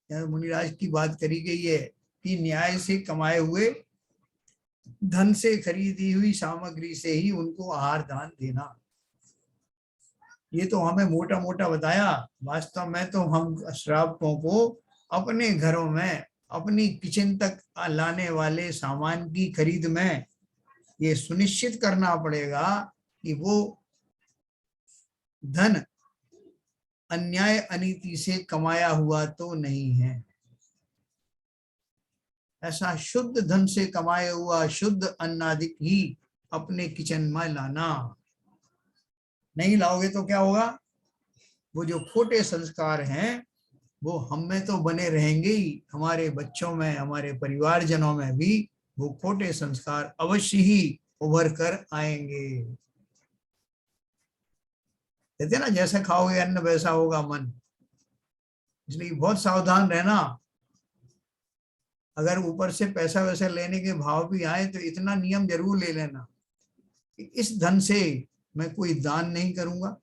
मुनिराज की बात करी गई है कि न्याय से कमाए हुए धन से खरीदी हुई सामग्री से ही उनको आहार दान देना। ये तो हमें मोटा मोटा बताया, वास्तव में तो हम श्रावकों को अपने घरों में अपनी किचन तक लाने वाले सामान की खरीद में ये सुनिश्चित करना पड़ेगा कि वो धन अन्याय अनीति से कमाया हुआ तो नहीं है। ऐसा शुद्ध धन से कमाया हुआ शुद्ध अन्नादिक ही अपने किचन में लाना। नहीं लाओगे तो क्या होगा? वो जो खोटे संस्कार हैं वो हम में तो बने रहेंगे ही, हमारे बच्चों में, हमारे परिवारजनों में भी वो खोटे संस्कार अवश्य ही उभर कर आएंगे। कहते ना, जैसे खाओगे अन्न वैसा होगा मन। इसलिए बहुत सावधान रहना। अगर ऊपर से पैसा वैसा लेने के भाव भी आए तो इतना नियम जरूर ले लेना कि इस धन से मैं कोई दान नहीं करूंगा,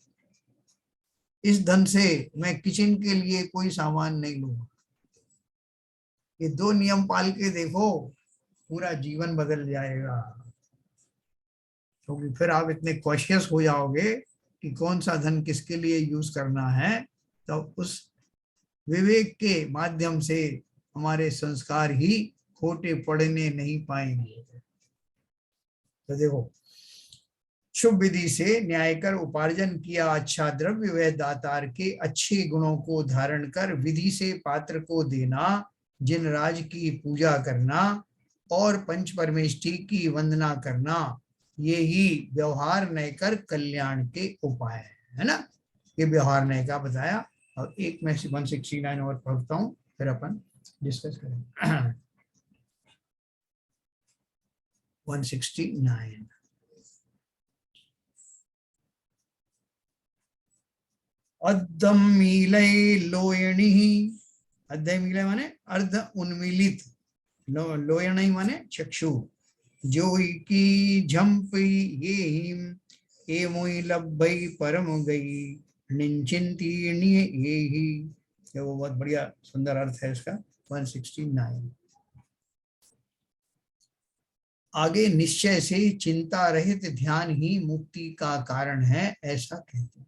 इस धन से मैं किचन के लिए कोई सामान नहीं लूंगा। ये दो नियम पाल के देखो, पूरा जीवन बदल जाएगा। क्योंकि फिर आप इतने कॉशियस हो जाओगे कि कौन सा धन किसके लिए यूज करना है, तो उस विवेक के माध्यम से हमारे संस्कार ही खोटे पड़ने नहीं पाएंगे। तो देखो, शुभ विधि से न्याय कर उपार्जन किया अच्छा द्रव्य वह दातार के अच्छे गुणों को धारण कर विधि से पात्र को देना, जिन राज की पूजा करना और पंच परमेष्ठी की वंदना करना, ये ही व्यवहार नय कर कल्याण के उपाय है ना। ये व्यवहार नय का बताया। और एक मैं 169 और पढ़ता हूँ, फिर अपन डिस्कस करेंगे। 169 अद्धमीलै लोयणी, अध्याय मीले माने अर्ध उन्मीलित, लोयणी माने चक्षु, जो की झंप ये ए मोई लब्बई परम गई निंचिंतीर्णीय ये ही। ये वो बहुत बढ़िया सुंदर अर्थ है इसका। 169 आगे, निश्चय से चिंता रहित ध्यान ही मुक्ति का कारण है ऐसा कहते हैं।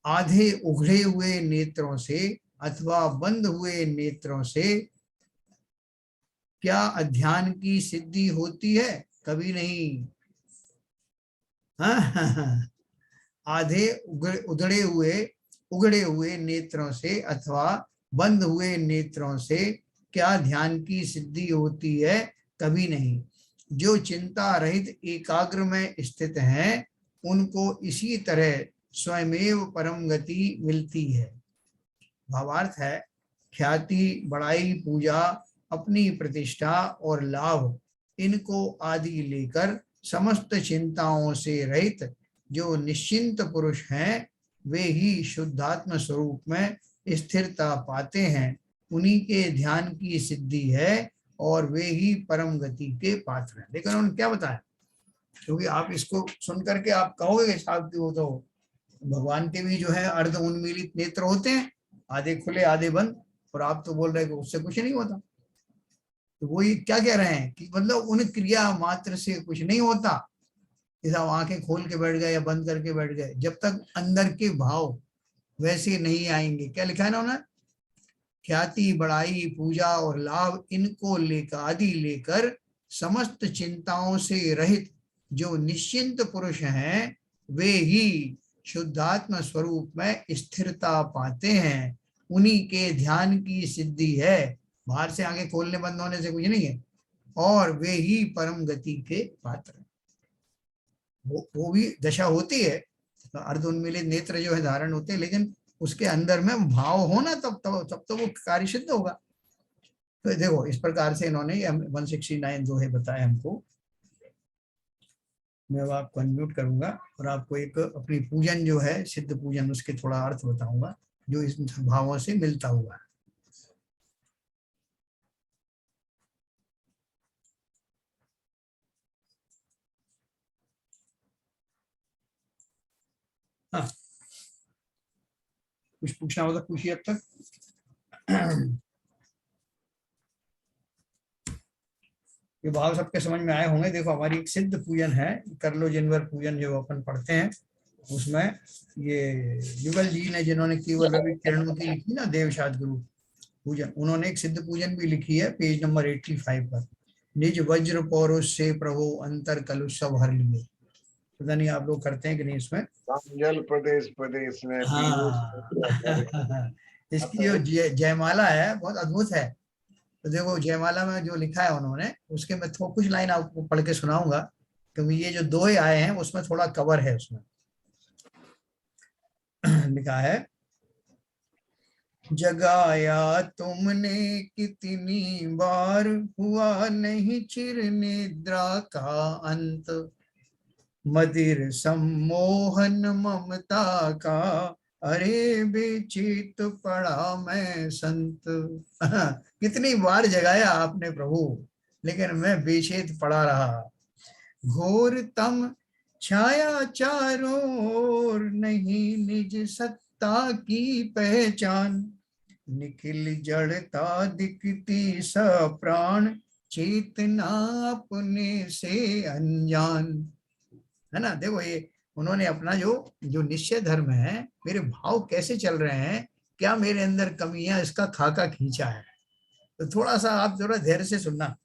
आधे उघड़े हुए नेत्रों से अथवा बंद हुए नेत्रों से क्या अध्यान की सिद्धि होती है? कभी नहीं। आधे उगड़े हुए नेत्रों से अथवा बंद हुए नेत्रों से क्या ध्यान की सिद्धि होती है? कभी नहीं। जो चिंता रहित एकाग्र में स्थित हैं, उनको इसी तरह स्वयमेव परम गति मिलती है। भावार्थ है, ख्याति, बड़ाई, पूजा, अपनी प्रतिष्ठा और लाभ, इनको आदि लेकर समस्त चिंताओं से रहित जो निश्चिंत पुरुष हैं, वे ही शुद्धात्म स्वरूप में स्थिरता पाते हैं। उन्हीं के ध्यान की सिद्धि है और वे ही परम गति के पात्र हैं। लेकिन उन्होंने क्या बताया, क्योंकि आप इसको सुन करके आप कहोगे साहब कि वो तो भगवान के भी जो है अर्ध उन्मीलित नेत्र होते हैं, आधे खुले आधे बंद, और आप तो बोल रहे हैं कि उससे कुछ नहीं होता। तो वो ये क्या कह रहे हैं कि मतलब उन क्रिया मात्र से कुछ नहीं होता। जैसे आप आंखें खोल के बैठ गए या बंद करके बैठ गए, जब तक अंदर के भाव वैसे नहीं आएंगे। क्या लिखा है ना उन्होंने, ख्याति, बड़ाई, पूजा और लाभ, इनको लेकर आदि लेकर समस्त चिंताओं से रहित जो निश्चिंत पुरुष हैं, वे ही शुद्धात्म स्वरूप में स्थिरता पाते हैं। उन्हीं के ध्यान की सिद्धि है। बाहर से आगे खोलने बंद होने से कुछ नहीं है। और वे ही परम गति के पात्र हैं। वो भी दशा होती है, तो अर्धोन्मीलित नेत्र जो है धारण होते हैं, लेकिन उसके अंदर में भाव हो ना, तब तो वो कार्य सिद्ध होगा। तो देखो, इस प्रकार से इन्होंने 169 जो है बताया हमको। मैं अब आपको अनम्यूट करूंगा और आपको एक अपनी पूजन जो है सिद्ध पूजन, उसके थोड़ा अर्थ बताऊंगा जो इस भावों से मिलता हुआ है। हाँ, कुछ पूछना होगा पूछिए अब तक। ये भाव सबके समझ में आए होंगे। देखो, हमारी एक सिद्ध पूजन है, कर लो जिनवर पूजन, जो अपन पढ़ते हैं, उसमें ये युगल जी ने, जिन्होंने केवल रवि किरणों की लिखी ना देवशाद गुरु पूजन, उन्होंने एक सिद्ध पूजन भी लिखी है पेज नंबर 85 पर। निज वज्र पौरुष से प्रभु अंतर कलुष सब हर लिए। पता नहीं आप लोग करते हैं कि नहीं इसमें। जल प्रदेश प्रदेश में हाँ। इसकी जो जयमाला है बहुत अद्भुत है। तो देखो, जयमाला में जो लिखा है उन्होंने, उसके मैं कुछ लाइन आपको पढ़ के सुनाऊंगा, क्योंकि ये जो दोहे आए हैं उसमें थोड़ा कवर है। उसमें लिखा है, जगाया तुमने कितनी बार, हुआ नहीं चिर निद्रा का अंत, मदिर सम्मोहन ममता का अरे बेचित पड़ा मैं संत। कितनी बार जगाया आपने प्रभु, लेकिन मैं बेचेत पड़ा रहा। घोर तम छाया चारों ओर, नहीं निज सत्ता की पहचान। निखिल जड़ता दिखती सप्राण, चेतना अपने से अनजान। है ना, देखो ये उन्होंने अपना जो जो निश्चय धर्म है, मेरे भाव कैसे चल रहे हैं, क्या मेरे अंदर कमियां, इसका खाका खींचा है। तो थोड़ा सा आप जरा धैर्य से सुनना।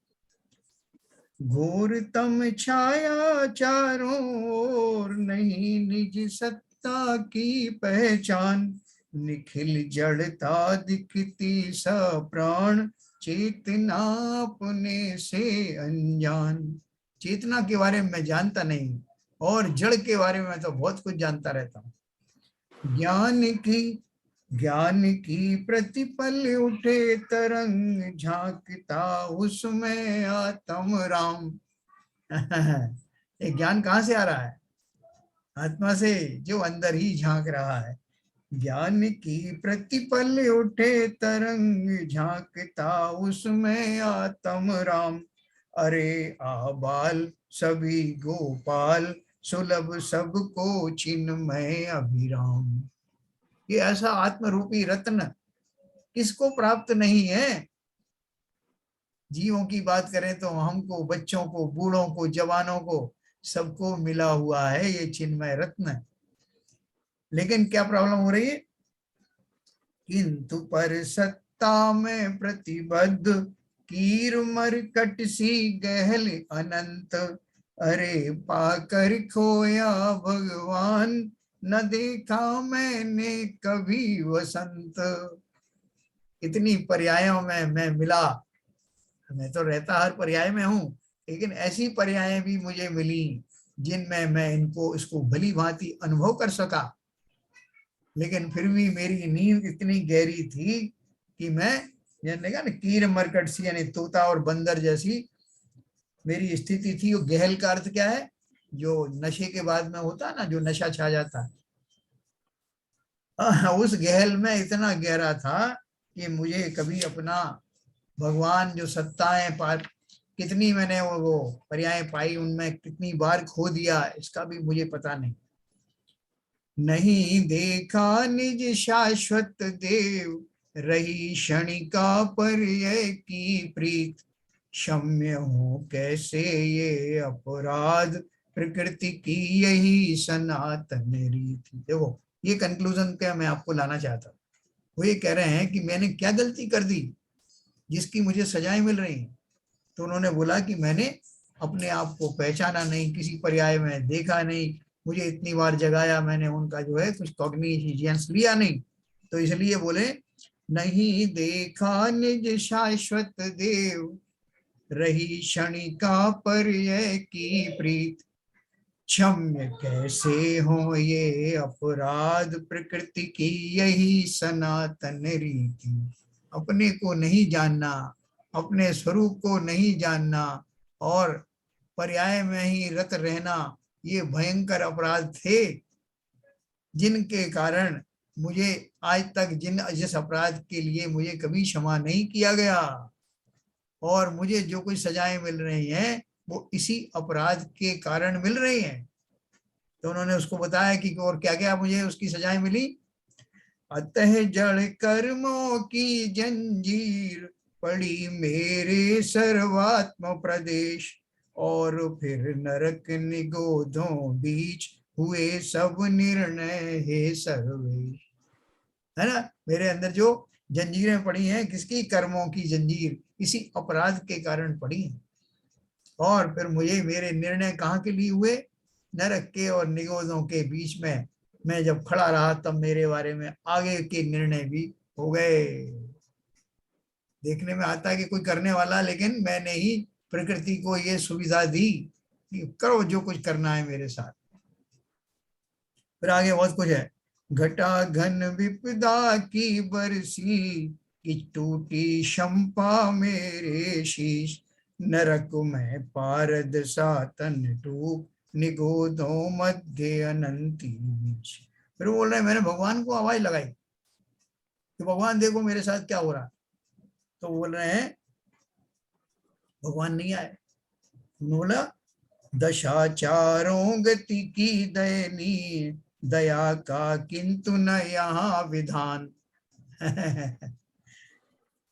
घोर तम छाया चारों ओर, नहीं निज सत्ता की पहचान। निखिल जड़ता दिखती सप्राण, चेतना अपने से अनजान। चेतना के बारे में मैं जानता नहीं, और जड़ के बारे में तो बहुत कुछ जानता रहता हूँ। ज्ञान की प्रतिपल उठे तरंग, झांकता उसमें आत्म राम। ये ज्ञान कहाँ से आ रहा है? आत्मा से, जो अंदर ही झांक रहा है। ज्ञान की प्रतिपल उठे तरंग, झांकता उसमें आत्म राम। अरे आबाल सभी गोपाल, सुलभ सबको चिन्मय अभिराम। ये ऐसा आत्मरूपी रत्न किसको प्राप्त नहीं है? जीवों की बात करें तो हमको, बच्चों को, बूढ़ों को, जवानों को, सबको मिला हुआ है ये चिन्मय रत्न। लेकिन क्या प्रॉब्लम हो रही है? किंतु पर सत्ता में प्रतिबद्ध, कीर मरकट सी गहल अनंत। अरे पाकर खोया भगवान, न देखा मैंने कभी वसंत। इतनी पर्यायों में मैं मिला, मैं तो रहता हर पर्याय में हूँ, लेकिन ऐसी पर्यायें भी मुझे मिली जिनमें मैं इनको इसको भली भांति अनुभव कर सका। लेकिन फिर भी मेरी नींद इतनी गहरी थी कि मैं, जैसे कहा ना, कीर मरकट सी, यानी तोता और बंदर जैसी मेरी स्थिति थी। वो गहल का अर्थ क्या है? जो नशे के बाद में होता है ना, जो नशा छा जाता है। उस गहल में इतना गहरा था कि मुझे कभी अपना भगवान जो सत्ताएं पार, कितनी मैंने वो पर्याय पाई, उनमें कितनी बार खो दिया, इसका भी मुझे पता नहीं। नहीं देखा निज शाश्वत देव, रही क्षणिका पर्याय की प्रीत। क्षम्य हो कैसे ये अपराध, प्रकृति की यही सनातन रीति। देखो ये कंक्लूजन क्या मैं आपको लाना चाहता हूँ। वो ये कह रहे हैं कि मैंने क्या गलती कर दी जिसकी मुझे सजाएं मिल रही हैं। तो उन्होंने बोला कि मैंने अपने आप को पहचाना नहीं, किसी पर्याय में देखा नहीं, मुझे इतनी बार जगाया, मैंने उनका जो है कुछ कॉग्निजेंस लिया नहीं। तो इसलिए बोले, नहीं देखा निज शाश्वत देव, रही क्षणिका पर्याय की प्रीत। क्षम्य कैसे हो ये अपराध, प्रकृति की यही सनातन रीति। अपने को नहीं जानना, अपने स्वरूप को नहीं जानना और पर्याय में ही रत रहना, ये भयंकर अपराध थे जिनके कारण मुझे आज तक, जिस अपराध के लिए मुझे कभी क्षमा नहीं किया गया, और मुझे जो कुछ सजाएं मिल रही हैं वो इसी अपराध के कारण मिल रही हैं। तो उन्होंने उसको बताया कि और क्या क्या मुझे उसकी सजाएं मिली। अतः जड़ कर्मों की जंजीर, पड़ी मेरे सर्वात्म प्रदेश। और फिर नरक निगोधों बीच, हुए सब निर्णय हे सर्वेश। है ना, मेरे अंदर जो जंजीरें पड़ी हैं, किसकी? कर्मों की जंजीर, इसी अपराध के कारण पड़ी हैं। और फिर मुझे मेरे निर्णय कहाँ के लिए हुए? नरक के और निगोधों के बीच में मैं जब खड़ा रहा, तब मेरे बारे में आगे के निर्णय भी हो गए। देखने में आता है कि कोई करने वाला, लेकिन मैंने ही प्रकृति को ये सुविधा दी कि करो जो कुछ करना है मेरे साथ। फिर आगे बहुत कुछ है। घटा घन विपदा की बरसी, कि टूटी शंपा मेरे शीश। नरक में पारद सातन टूक, निगोधों मध्य अनंती बीच। फिर वो बोल रहे हैं मैंने भगवान को आवाज लगाई कि भगवान देखो मेरे साथ क्या हो रहा है, तो बोल रहे हैं भगवान नहीं आए। बोला दशाचारों गति की दयनीय दया का किंतु न यहाँ विधान।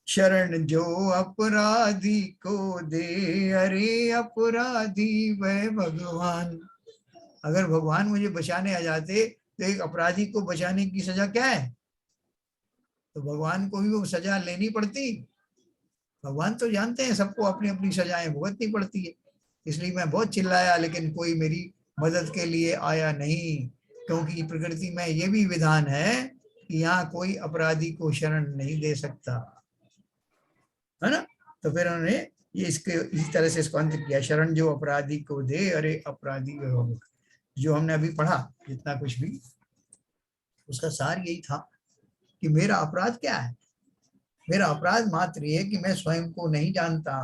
शरण जो अपराधी को दे, अरे अपराधी वह भगवान। अगर भगवान मुझे बचाने आ जाते तो एक अपराधी को बचाने की सजा क्या है? तो भगवान को भी वो सजा लेनी पड़ती। भगवान तो जानते हैं सबको अपनी अपनी सजाएं भुगतनी पड़ती है। इसलिए मैं बहुत चिल्लाया लेकिन कोई मेरी मदद के लिए आया नहीं, क्योंकि प्रकृति में ये भी विधान है कि यहाँ कोई अपराधी को शरण नहीं दे सकता, है ना। तो फिर उन्होंने ये इसके इसी तरह से इसको अंत किया, शरण जो अपराधी को दे, अरे अपराधी वह। जो हमने अभी पढ़ा जितना कुछ भी, उसका सार यही था कि मेरा अपराध क्या है? मेरा अपराध मात्र ये कि मैं स्वयं को नहीं जानता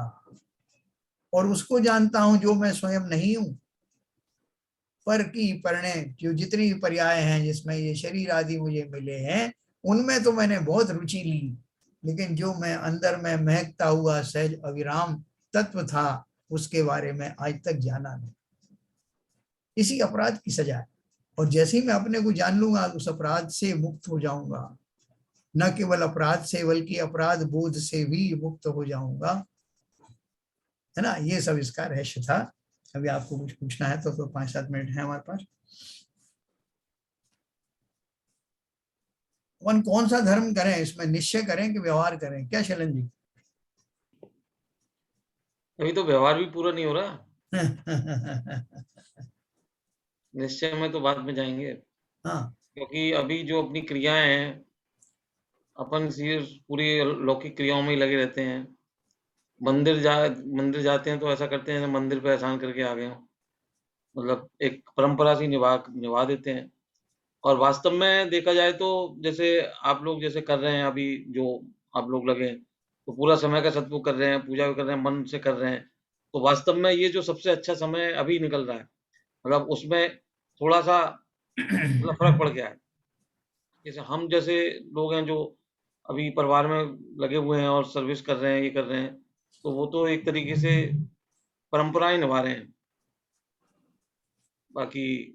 और उसको जानता हूं जो मैं स्वयं नहीं हूं। पर की परिणय जो जितनी पर्याय हैं जिसमें ये शरीर आदि मुझे मिले हैं, उनमें तो मैंने बहुत रुचि ली, लेकिन जो मैं अंदर में महकता हुआ सहज अविराम तत्व था उसके बारे में आज तक जाना नहीं। इसी अपराध की सजा है। और जैसे ही मैं अपने को जान लूंगा उस अपराध से मुक्त हो जाऊंगा। न केवल अपराध से बल्कि अपराध बोध से भी मुक्त हो जाऊंगा, है ना। ये सब इसका रहस्य था। अभी आपको कुछ पूछना है तो 5-7 मिनट है हमारे पास। अपन कौन सा धर्म करें, इसमें निश्चय करें कि व्यवहार करें, क्या शैलन जी? अभी तो व्यवहार भी पूरा नहीं हो रहा, निश्चय में तो बाद में जाएंगे। हाँ क्योंकि अभी जो अपनी क्रियाएं हैं, अपन सिर्फ पूरी लौकिक क्रियाओं में ही लगे रहते हैं। मंदिर जाते हैं तो ऐसा करते हैं मंदिर पे एहसान करके आ गए हो, मतलब एक परंपरा सी निभा देते हैं। और वास्तव में देखा जाए तो जैसे आप लोग जैसे कर रहे हैं अभी, जो आप लोग लगे हैं, तो पूरा समय का सदुपयोग कर रहे हैं, पूजा भी कर रहे हैं, मन से कर रहे हैं। तो वास्तव में ये जो सबसे अच्छा समय अभी निकल रहा है, मतलब उसमें थोड़ा सा मतलब फर्क पड़ गया है। जैसे हम जैसे लोग हैं जो अभी परिवार में लगे हुए हैं और सर्विस कर रहे हैं, ये कर रहे हैं, तो वो तो एक तरीके से परंपराएं निभा रहे हैं। बाकी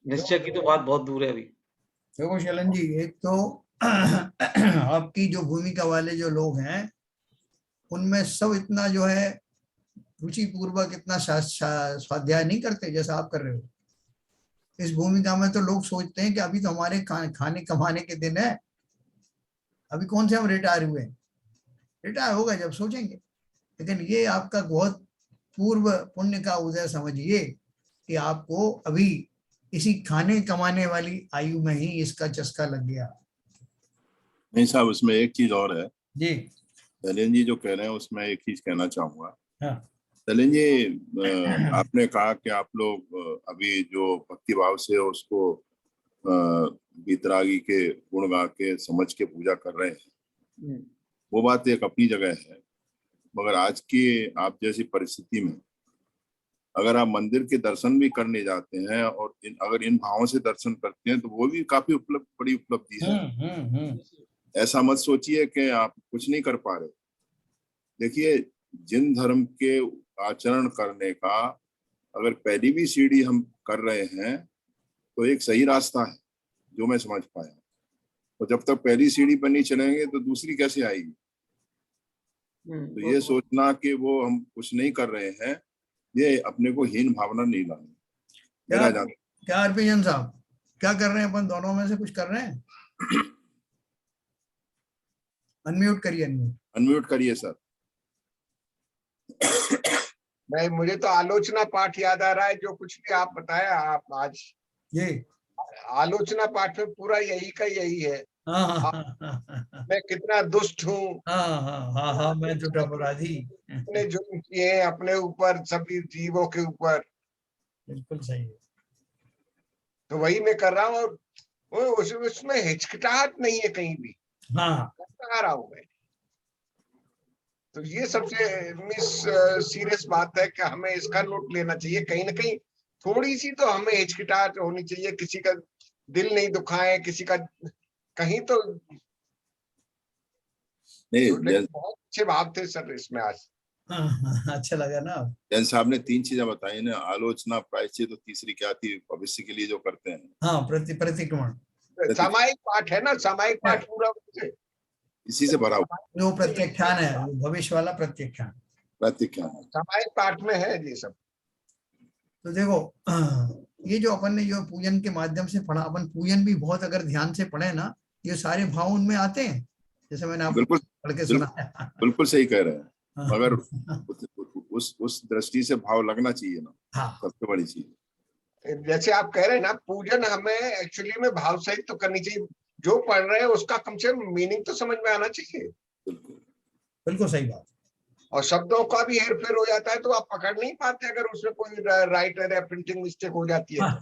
निश्चय की तो बात बहुत दूर है अभी। देखो शैलन जी, एक तो आपकी जो भूमिका वाले जो लोग हैं उनमें सब इतना जो है रुचि पूर्वक इतना स्वाध्याय नहीं करते जैसा आप कर रहे हो। इस भूमिका में तो लोग सोचते हैं कि अभी तो हमारे खाने कमाने के दिन है, अभी कौन से हम रिटायर हुए। रिटायर होगा जब सोचेंगे। लेकिन ये आपका बहुत पूर्व पुण्य का उदय समझिए कि आपको अभी इसी खाने कमाने वाली आयु में ही इसका चस्का लग गया। नहीं साहब, उसमें एक चीज और है। जी शैलेंद्र जी जो कह रहे हैं उसमें एक चीज कहना चाहूंगा। हाँ शैलेंद्र जी, आपने कहा कि आप लोग अभी जो भक्ति भाव से उसको वितरागी के गुण गा के समझ के पूजा कर रहे हैं, वो बात एक अपनी जगह है। मगर आज की आप जैसी परिस्थिति में अगर आप मंदिर के दर्शन भी करने जाते हैं और अगर इन भावों से दर्शन करते हैं तो वो भी काफी बड़ी उपलब्धि है। ऐसा मत सोचिए कि आप कुछ नहीं कर पा रहे। देखिए, जिन धर्म के आचरण करने का अगर पहली भी सीढ़ी हम कर रहे हैं तो एक सही रास्ता है जो मैं समझ पाया। तो जब तक पहली सीढ़ी पर नहीं चलेंगे तो दूसरी कैसे आएगी? तो ये सोचना कि वो हम कुछ नहीं कर रहे हैं, ये अपने को हीन भावना नहीं लानी। क्या आरपीएन साहब क्या कर रहे हैं? अपन दोनों में से कुछ कर रहे हैं? अनम्यूट करिए। अनम्यूट करिए सर। नहीं, मुझे तो आलोचना पाठ याद आ रहा है। जो कुछ भी आप बताया आप आज, ये आलोचना पाठ में पूरा यही का यही है। मैं कितना दुष्ट हूँ, हाँ मैं तो अपराधी। अपने जुर्म किए हैं अपने ऊपर, सभी जीवों के ऊपर। बिल्कुल सही है। तो वही मैं कर रहा हूँ और उसमें हिचकिटाहट नहीं है कहीं भी। हाँ आ रहा हूँ मैं। तो ये सबसे सीरियस बात है कि हमें इसका नोट लेना चाहिए। कहीं ना कहीं थोड़ी सी तो हमें हिचकिटाहट होनी चाहिए। किसी का दिल नहीं दुखाए किसी का कहीं तो। नहीं, बहुत अच्छे भाव थे सर इसमें आज। अच्छा लगा ना। जैन साहब ने 3 चीजें बताई ना, आलोचना, प्रायश्चित, तो तीसरी क्या थी, भविष्य के लिए जो करते हैं। हाँ, प्रतिक्रमण। सामायिक पाठ है ना, सामायिक पाठ पूरा इसी से भरा हुआ जो प्रत्याख्यान है, भविष्य वाला प्रत्याख्यान, प्रत्याख्यान। सामायिक पाठ में है ये सब। तो देखो ये जो अपन ने जो पूजन के माध्यम से पढ़ा, अपन पूजन भी बहुत अगर ध्यान से पढ़े ना, ये सारे भाव उनमें आते हैं, जैसे मैंने आपको बिल्कुल पढ़ के सुना है। बिल्कुल सही कह रहे हैं, मगर उस दृष्टि से भाव लगना चाहिए ना। हाँ, सबसे बड़ी चीज। जैसे आप कह रहे हैं ना, पूजन हमें एक्चुअली में भाव सहित तो करनी चाहिए। जो पढ़ रहे हैं उसका कम से कम मीनिंग तो समझ में आना चाहिए। बिल्कुल सही बात। और शब्दों का भी हेर फेर हो जाता है तो आप पकड़ नहीं पाते, अगर उसमें कोई राइटर या प्रिंटिंग मिस्टेक हो जाती है तो।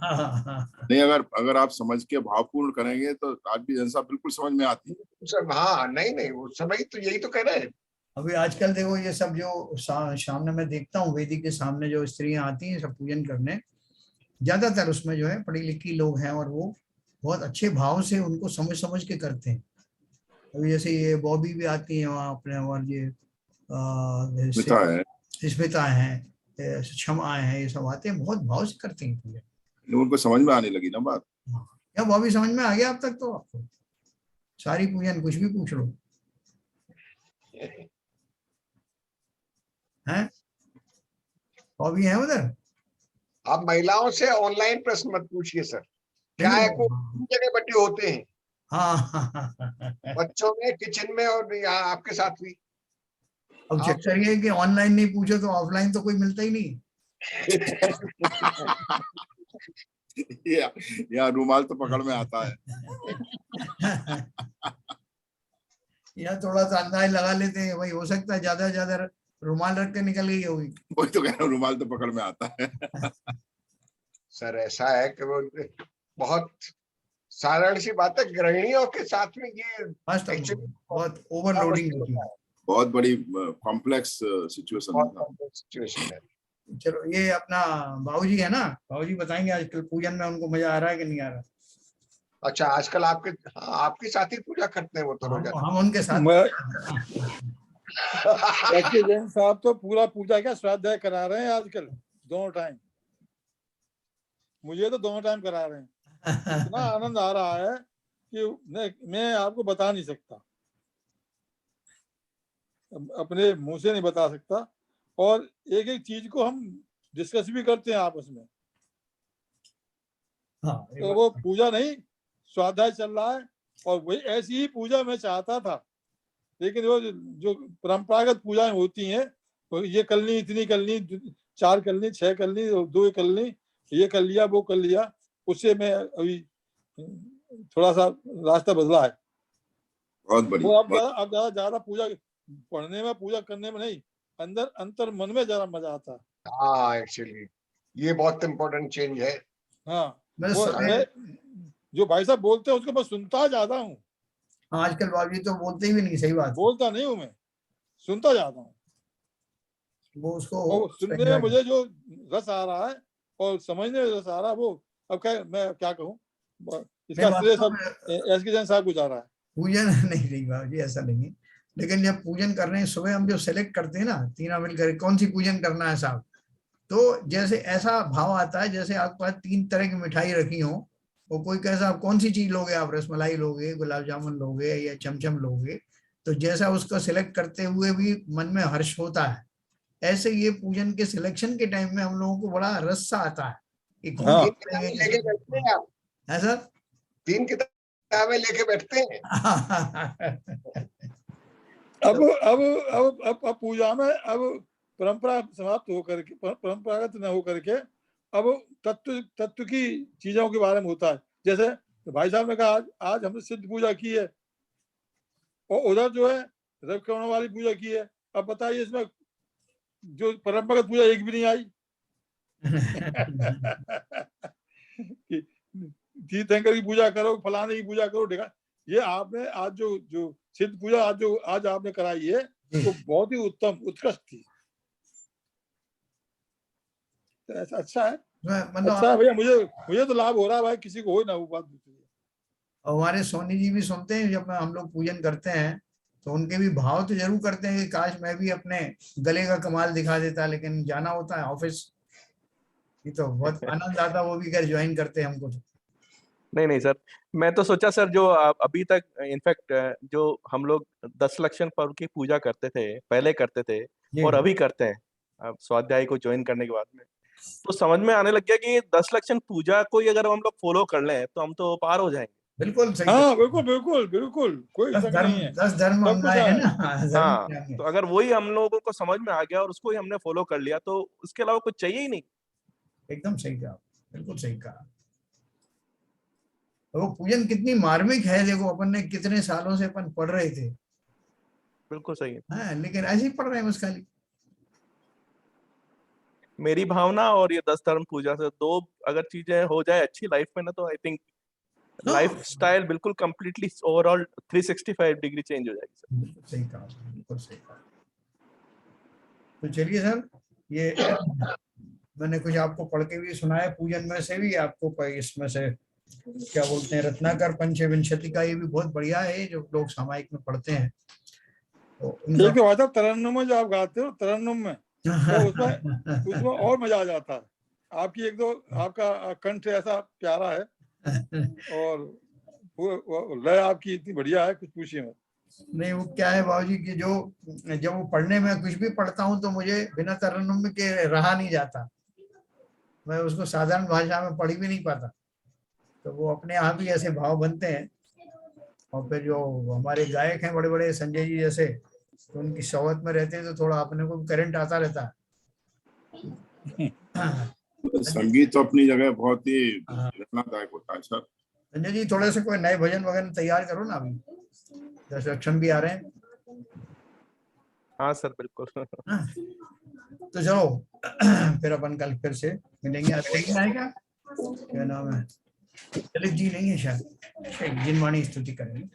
नहीं, अगर आप समझ के भावपूर्ण करेंगे तो आज भी जनता बिल्कुल समझ में आती है। हाँ, नहीं वो समय तो यही तो कह रहे हैं। अभी आजकल देखो ये सब जो सामने मैं देखता हूँ, वेदी के सामने जो स्त्रियां आती हैं सब पूजन करने, ज्यादातर उसमें जो है पढ़ी लिखी लोग हैं और वो बहुत अच्छे भाव से उनको समझ समझ के करते हैं। अभी जैसे ये बॉबी भी आती है वहाँ अपने, और ये मिता है, स्मिता है, क्षमा है, ये सब आते हैं, बहुत भाव से करते हैं पूजन। उनको समझ में आने लगी ना बात। क्या बॉबी समझ में आ गया अब तक? तो आपको सारी पूजन कुछ भी पूछ लो हैं, बॉबी है उधर। आप महिलाओं से ऑनलाइन प्रश्न मत पूछिए सर, क्या है को जगह बटे होते हैं। हाँ, बच्चों में, किचन में, और यहाँ आपके साथ भी। अब चक्कर ये है कि ऑनलाइन नहीं पूछो तो ऑफलाइन तो कोई मिलता ही नहीं। या रुमाल तो पकड़ में आता है। या थोड़ा सा अंदाज लगा लेते हैं भाई, हो सकता है ज्यादा से ज्यादा रुमाल रख के निकल गई होगी। वही तो कह रहा हूं, रुमाल तो पकड़ में आता है। सर ऐसा है कि वो बहुत साधारण सी बात है, गृहिणियों के साथ में ये एक्चुअली बहुत ओवरलोडिंग होती है, बहुत बड़ी कॉम्प्लेक्स सिचुएशन है। चलो ये अपना बाबूजी है ना, बाबूजी बताएंगे आजकल पूजन में उनको मजा आ रहा है कि नहीं आ रहा। अच्छा, आजकल आपके साथ ही पूजा करते हैं वो तो रोजाना। हम उनके साथ। जैन साहब तो पूरा पूजा क्या स्वाध्याय करा रहे हैं आजकल, दोनों टाइम। मुझे तो दोनों टाइम करा रहे हैं, इतना आनंद आ रहा है कि मैं आपको बता नहीं सकता, अपने मुंह से नहीं बता सकता। और एक एक चीज को हम डिस्कस भी करते हैं आपस में। तो वो पूजा नहीं, स्वाध्याय चल रहा है, और वही ऐसी ही पूजा मैं चाहता था। लेकिन वो जो परंपरागत पूजाएं होती हैं, तो ये करनी, इतनी करनी, 4 करनी, 6 करनी, 2 करनी, ये कर लिया, वो कर लिया, उससे मैं अभी थोड़ा सा रास्ता बदला है। बहुत बढ़िया। अब ज्यादा पूजा पढ़ने में, पूजा करने में नहीं, अंतर मन में ज्यादा मजा आता है। हाँ, एक्चुअली ये बहुत इम्पोर्टेंट चेंज है। हाँ, मैं जो भाई साहब बोलते हैं उसको मैं सुनता ज्यादा हूँ। आजकल बाबूजी तो बोलते ही भी नहीं, सही बात। बोलता नहीं हूँ मैं, सुनता जाता हूँ। वो उसको सुनने में मुझे जो रस आ रहा है और समझने में रस आ रहा है, वो अब मैं क्या कहूँ, इसका श्रेय सब एसके जैन साहब को जा रहा है। पूजन नहीं बाबूजी, ऐसा नहीं है। लेकिन जब पूजन कर रहे हैं, सुबह हम जो सेलेक्ट करते हैं ना, तीनों मिलकर कौन सी पूजन करना है साहब, तो जैसे ऐसा भाव आता है जैसे आपके पास 3 तरह की मिठाई रखी हो, वो कोई कैसा, आप कौन सी चीज लोगे, आप रसमलाई लोगे, गुलाब जामुन लोगे या चमचम लोगे, तो जैसा उसको सिलेक्ट करते हुए भी मन में हर्ष होता है, ऐसे ये पूजन के सिलेक्शन के टाइम में हम लोगों को बड़ा रस सा आता है कि कौन हाँ। लेके बैठते हैं आप है सर, 3 किताबें लेके बैठते हैं। अब पूजा में अब परंपरा समाप्त होकर के, परंपरागत न होकर के अब तत्व की चीजों के बारे में होता है। जैसे भाई साहब ने कहा आज हमने सिद्ध पूजा की है, और उधर जो है रविक्रमण वाली पूजा की है। अब बताइए इसमें जो परंपरागत पूजा एक भी नहीं आई। तीर्थंकर की पूजा करो, फलाने की पूजा करो, देखा ये आपने आज जो सिद्ध पूजा आज आपने कराई है, वो बहुत ही उत्तम, उत्कृष्ट थी। ऐसा अच्छा है, अच्छा है भैया, मुझे तो लाभ हो रहा है भाई, किसी को हो ना वो बात दूसरी। और हमारे सोनी जी भी सुनते हैं, जब हम लोग पूजन करते हैं तो उनके भी भाव तो जरूर करते हैं कि काश मैं भी अपने गले का कमाल दिखा देता, लेकिन जाना होता है ऑफिस। ये तो बहुत आनंद आता, वो भी घर ज्वाइन करते हैं हमको तो। नहीं नहीं सर, मैं तो सोचा सर जो अभी तक इनफैक्ट जो हम लोग 10 लक्षण पर्व की पूजा करते थे, पहले करते थे और अभी करते हैं अब स्वाध्याय को ज्वाइन करने के बाद में, तो समझ में आने लग गया कि 10 लक्षण पूजा को ही अगर हम लोग फॉलो कर लें तो हम तो पार हो जाएंगे। बिल्कुल सही। हाँ बिल्कुल बिल्कुल बिल्कुल, कोई शक नहीं है। 10 धर्म सब हमने कुछ है है। ना, धर्म हाँ, जाएंगे। तो अगर वही हम लोगों को समझ में आ गया और उसको ही हमने फॉलो कर लिया तो उसके अलावा कुछ चाहिए ही नहीं। एकदम सही कहा, बिल्कुल सही कहा। वो पूजन कितनी मार्मिक है, देखो अपन ने कितने सालों से अपन पढ़ रहे थे, बिल्कुल सही है। हाँ, लेकिन ऐसे ही पढ़ रहे हैं बस खाली। मेरी भावना और ये 10 धर्म पूजा से दो अगर चीजें हो जाए अच्छी लाइफ में ना, तो आई थिंक लाइफ स्टाइल बिल्कुल कंप्लीटली ओवरऑल 365 डिग्री चेंज हो जाएगी सर। बिल्कुल सही कहा, बिल्कुल सही कहा। तो चलिए सर, ये मैंने कुछ आपको पढ़ के भी सुनाया, पूजन में से भी आपको इसमें से क्या बोलते हैं, रत्नाकर पंचविंशति का, ये भी बहुत बढ़िया है जो लोग सामायिक में पढ़ते हैं। तो देखिए भाई साहब, तरन्नुम में जो आप गाते हो तरन्नुम में, तो उसमें और मजा आ जाता है। आपकी एक दो, आपका कंठ ऐसा प्यारा है और वो लय आपकी इतनी बढ़िया है, कुछ पूछिए मत। नहीं, वो क्या है बाबूजी कि जो जब वो पढ़ने में कुछ भी पढ़ता हूँ तो मुझे बिना तरन्नुम के रहा नहीं जाता, मैं उसको साधारण भाषा में पढ़ भी नहीं पाता, तो वो अपने आप ही ऐसे भाव बनते हैं। और फिर जो हमारे गायक हैं बड़े बड़े, संजय जी जैसे, तो उनकी सोहबत में रहते हैं तो थोड़ा अपने को करंट आता रहता है। संगीत तो अपनी जगह बहुत ही प्रेरणादायक होता है सर। संजय जी थोड़े से कोई नए भजन वगैरह तैयार करो ना, अभी 10 लक्षण भी आ रहे हैं। हाँ सर बिल्कुल। तो चलो फिर अपन कल फिर से मिलेंगे। आएगा क्या नाम है, ललित जी नहीं है शायद, जिनवाणी स्तुति करेंगे।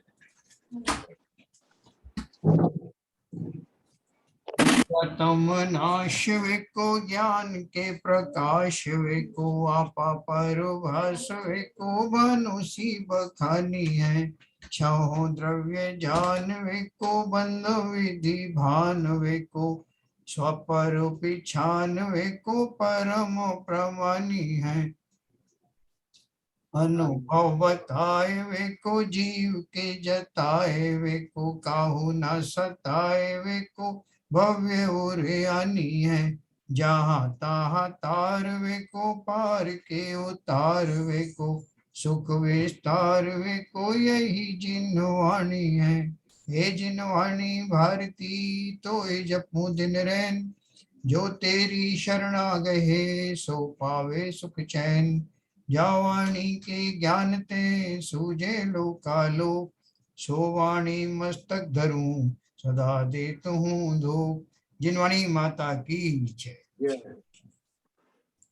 तम नाश को ज्ञान के प्रकाश को, आपा पर भास को मनुषी बखानी है। छहो द्रव्य जान को, बंध विधि भान को, स्वपर पिछान को परम प्रमाणी है। अनुभव बताए वे को, जीव के जताए वे को, काहू न सताए वे को, भव्य और आनी है। जहाँ तहाँ तार वे को, पार के उतार वे को, सुख विस्तार वे को, यही जिन्वाणी है। हे जिन्वाणी भारती तो जपू दिन रैन, जो तेरी शरणा गए सो पावे सुख चैन। जावाणी के ज्ञान ते सूझे लोकालो, सो वाणी मस्तक धरूं सदा देत हूँ धूप। जिनवाणी माता की जय।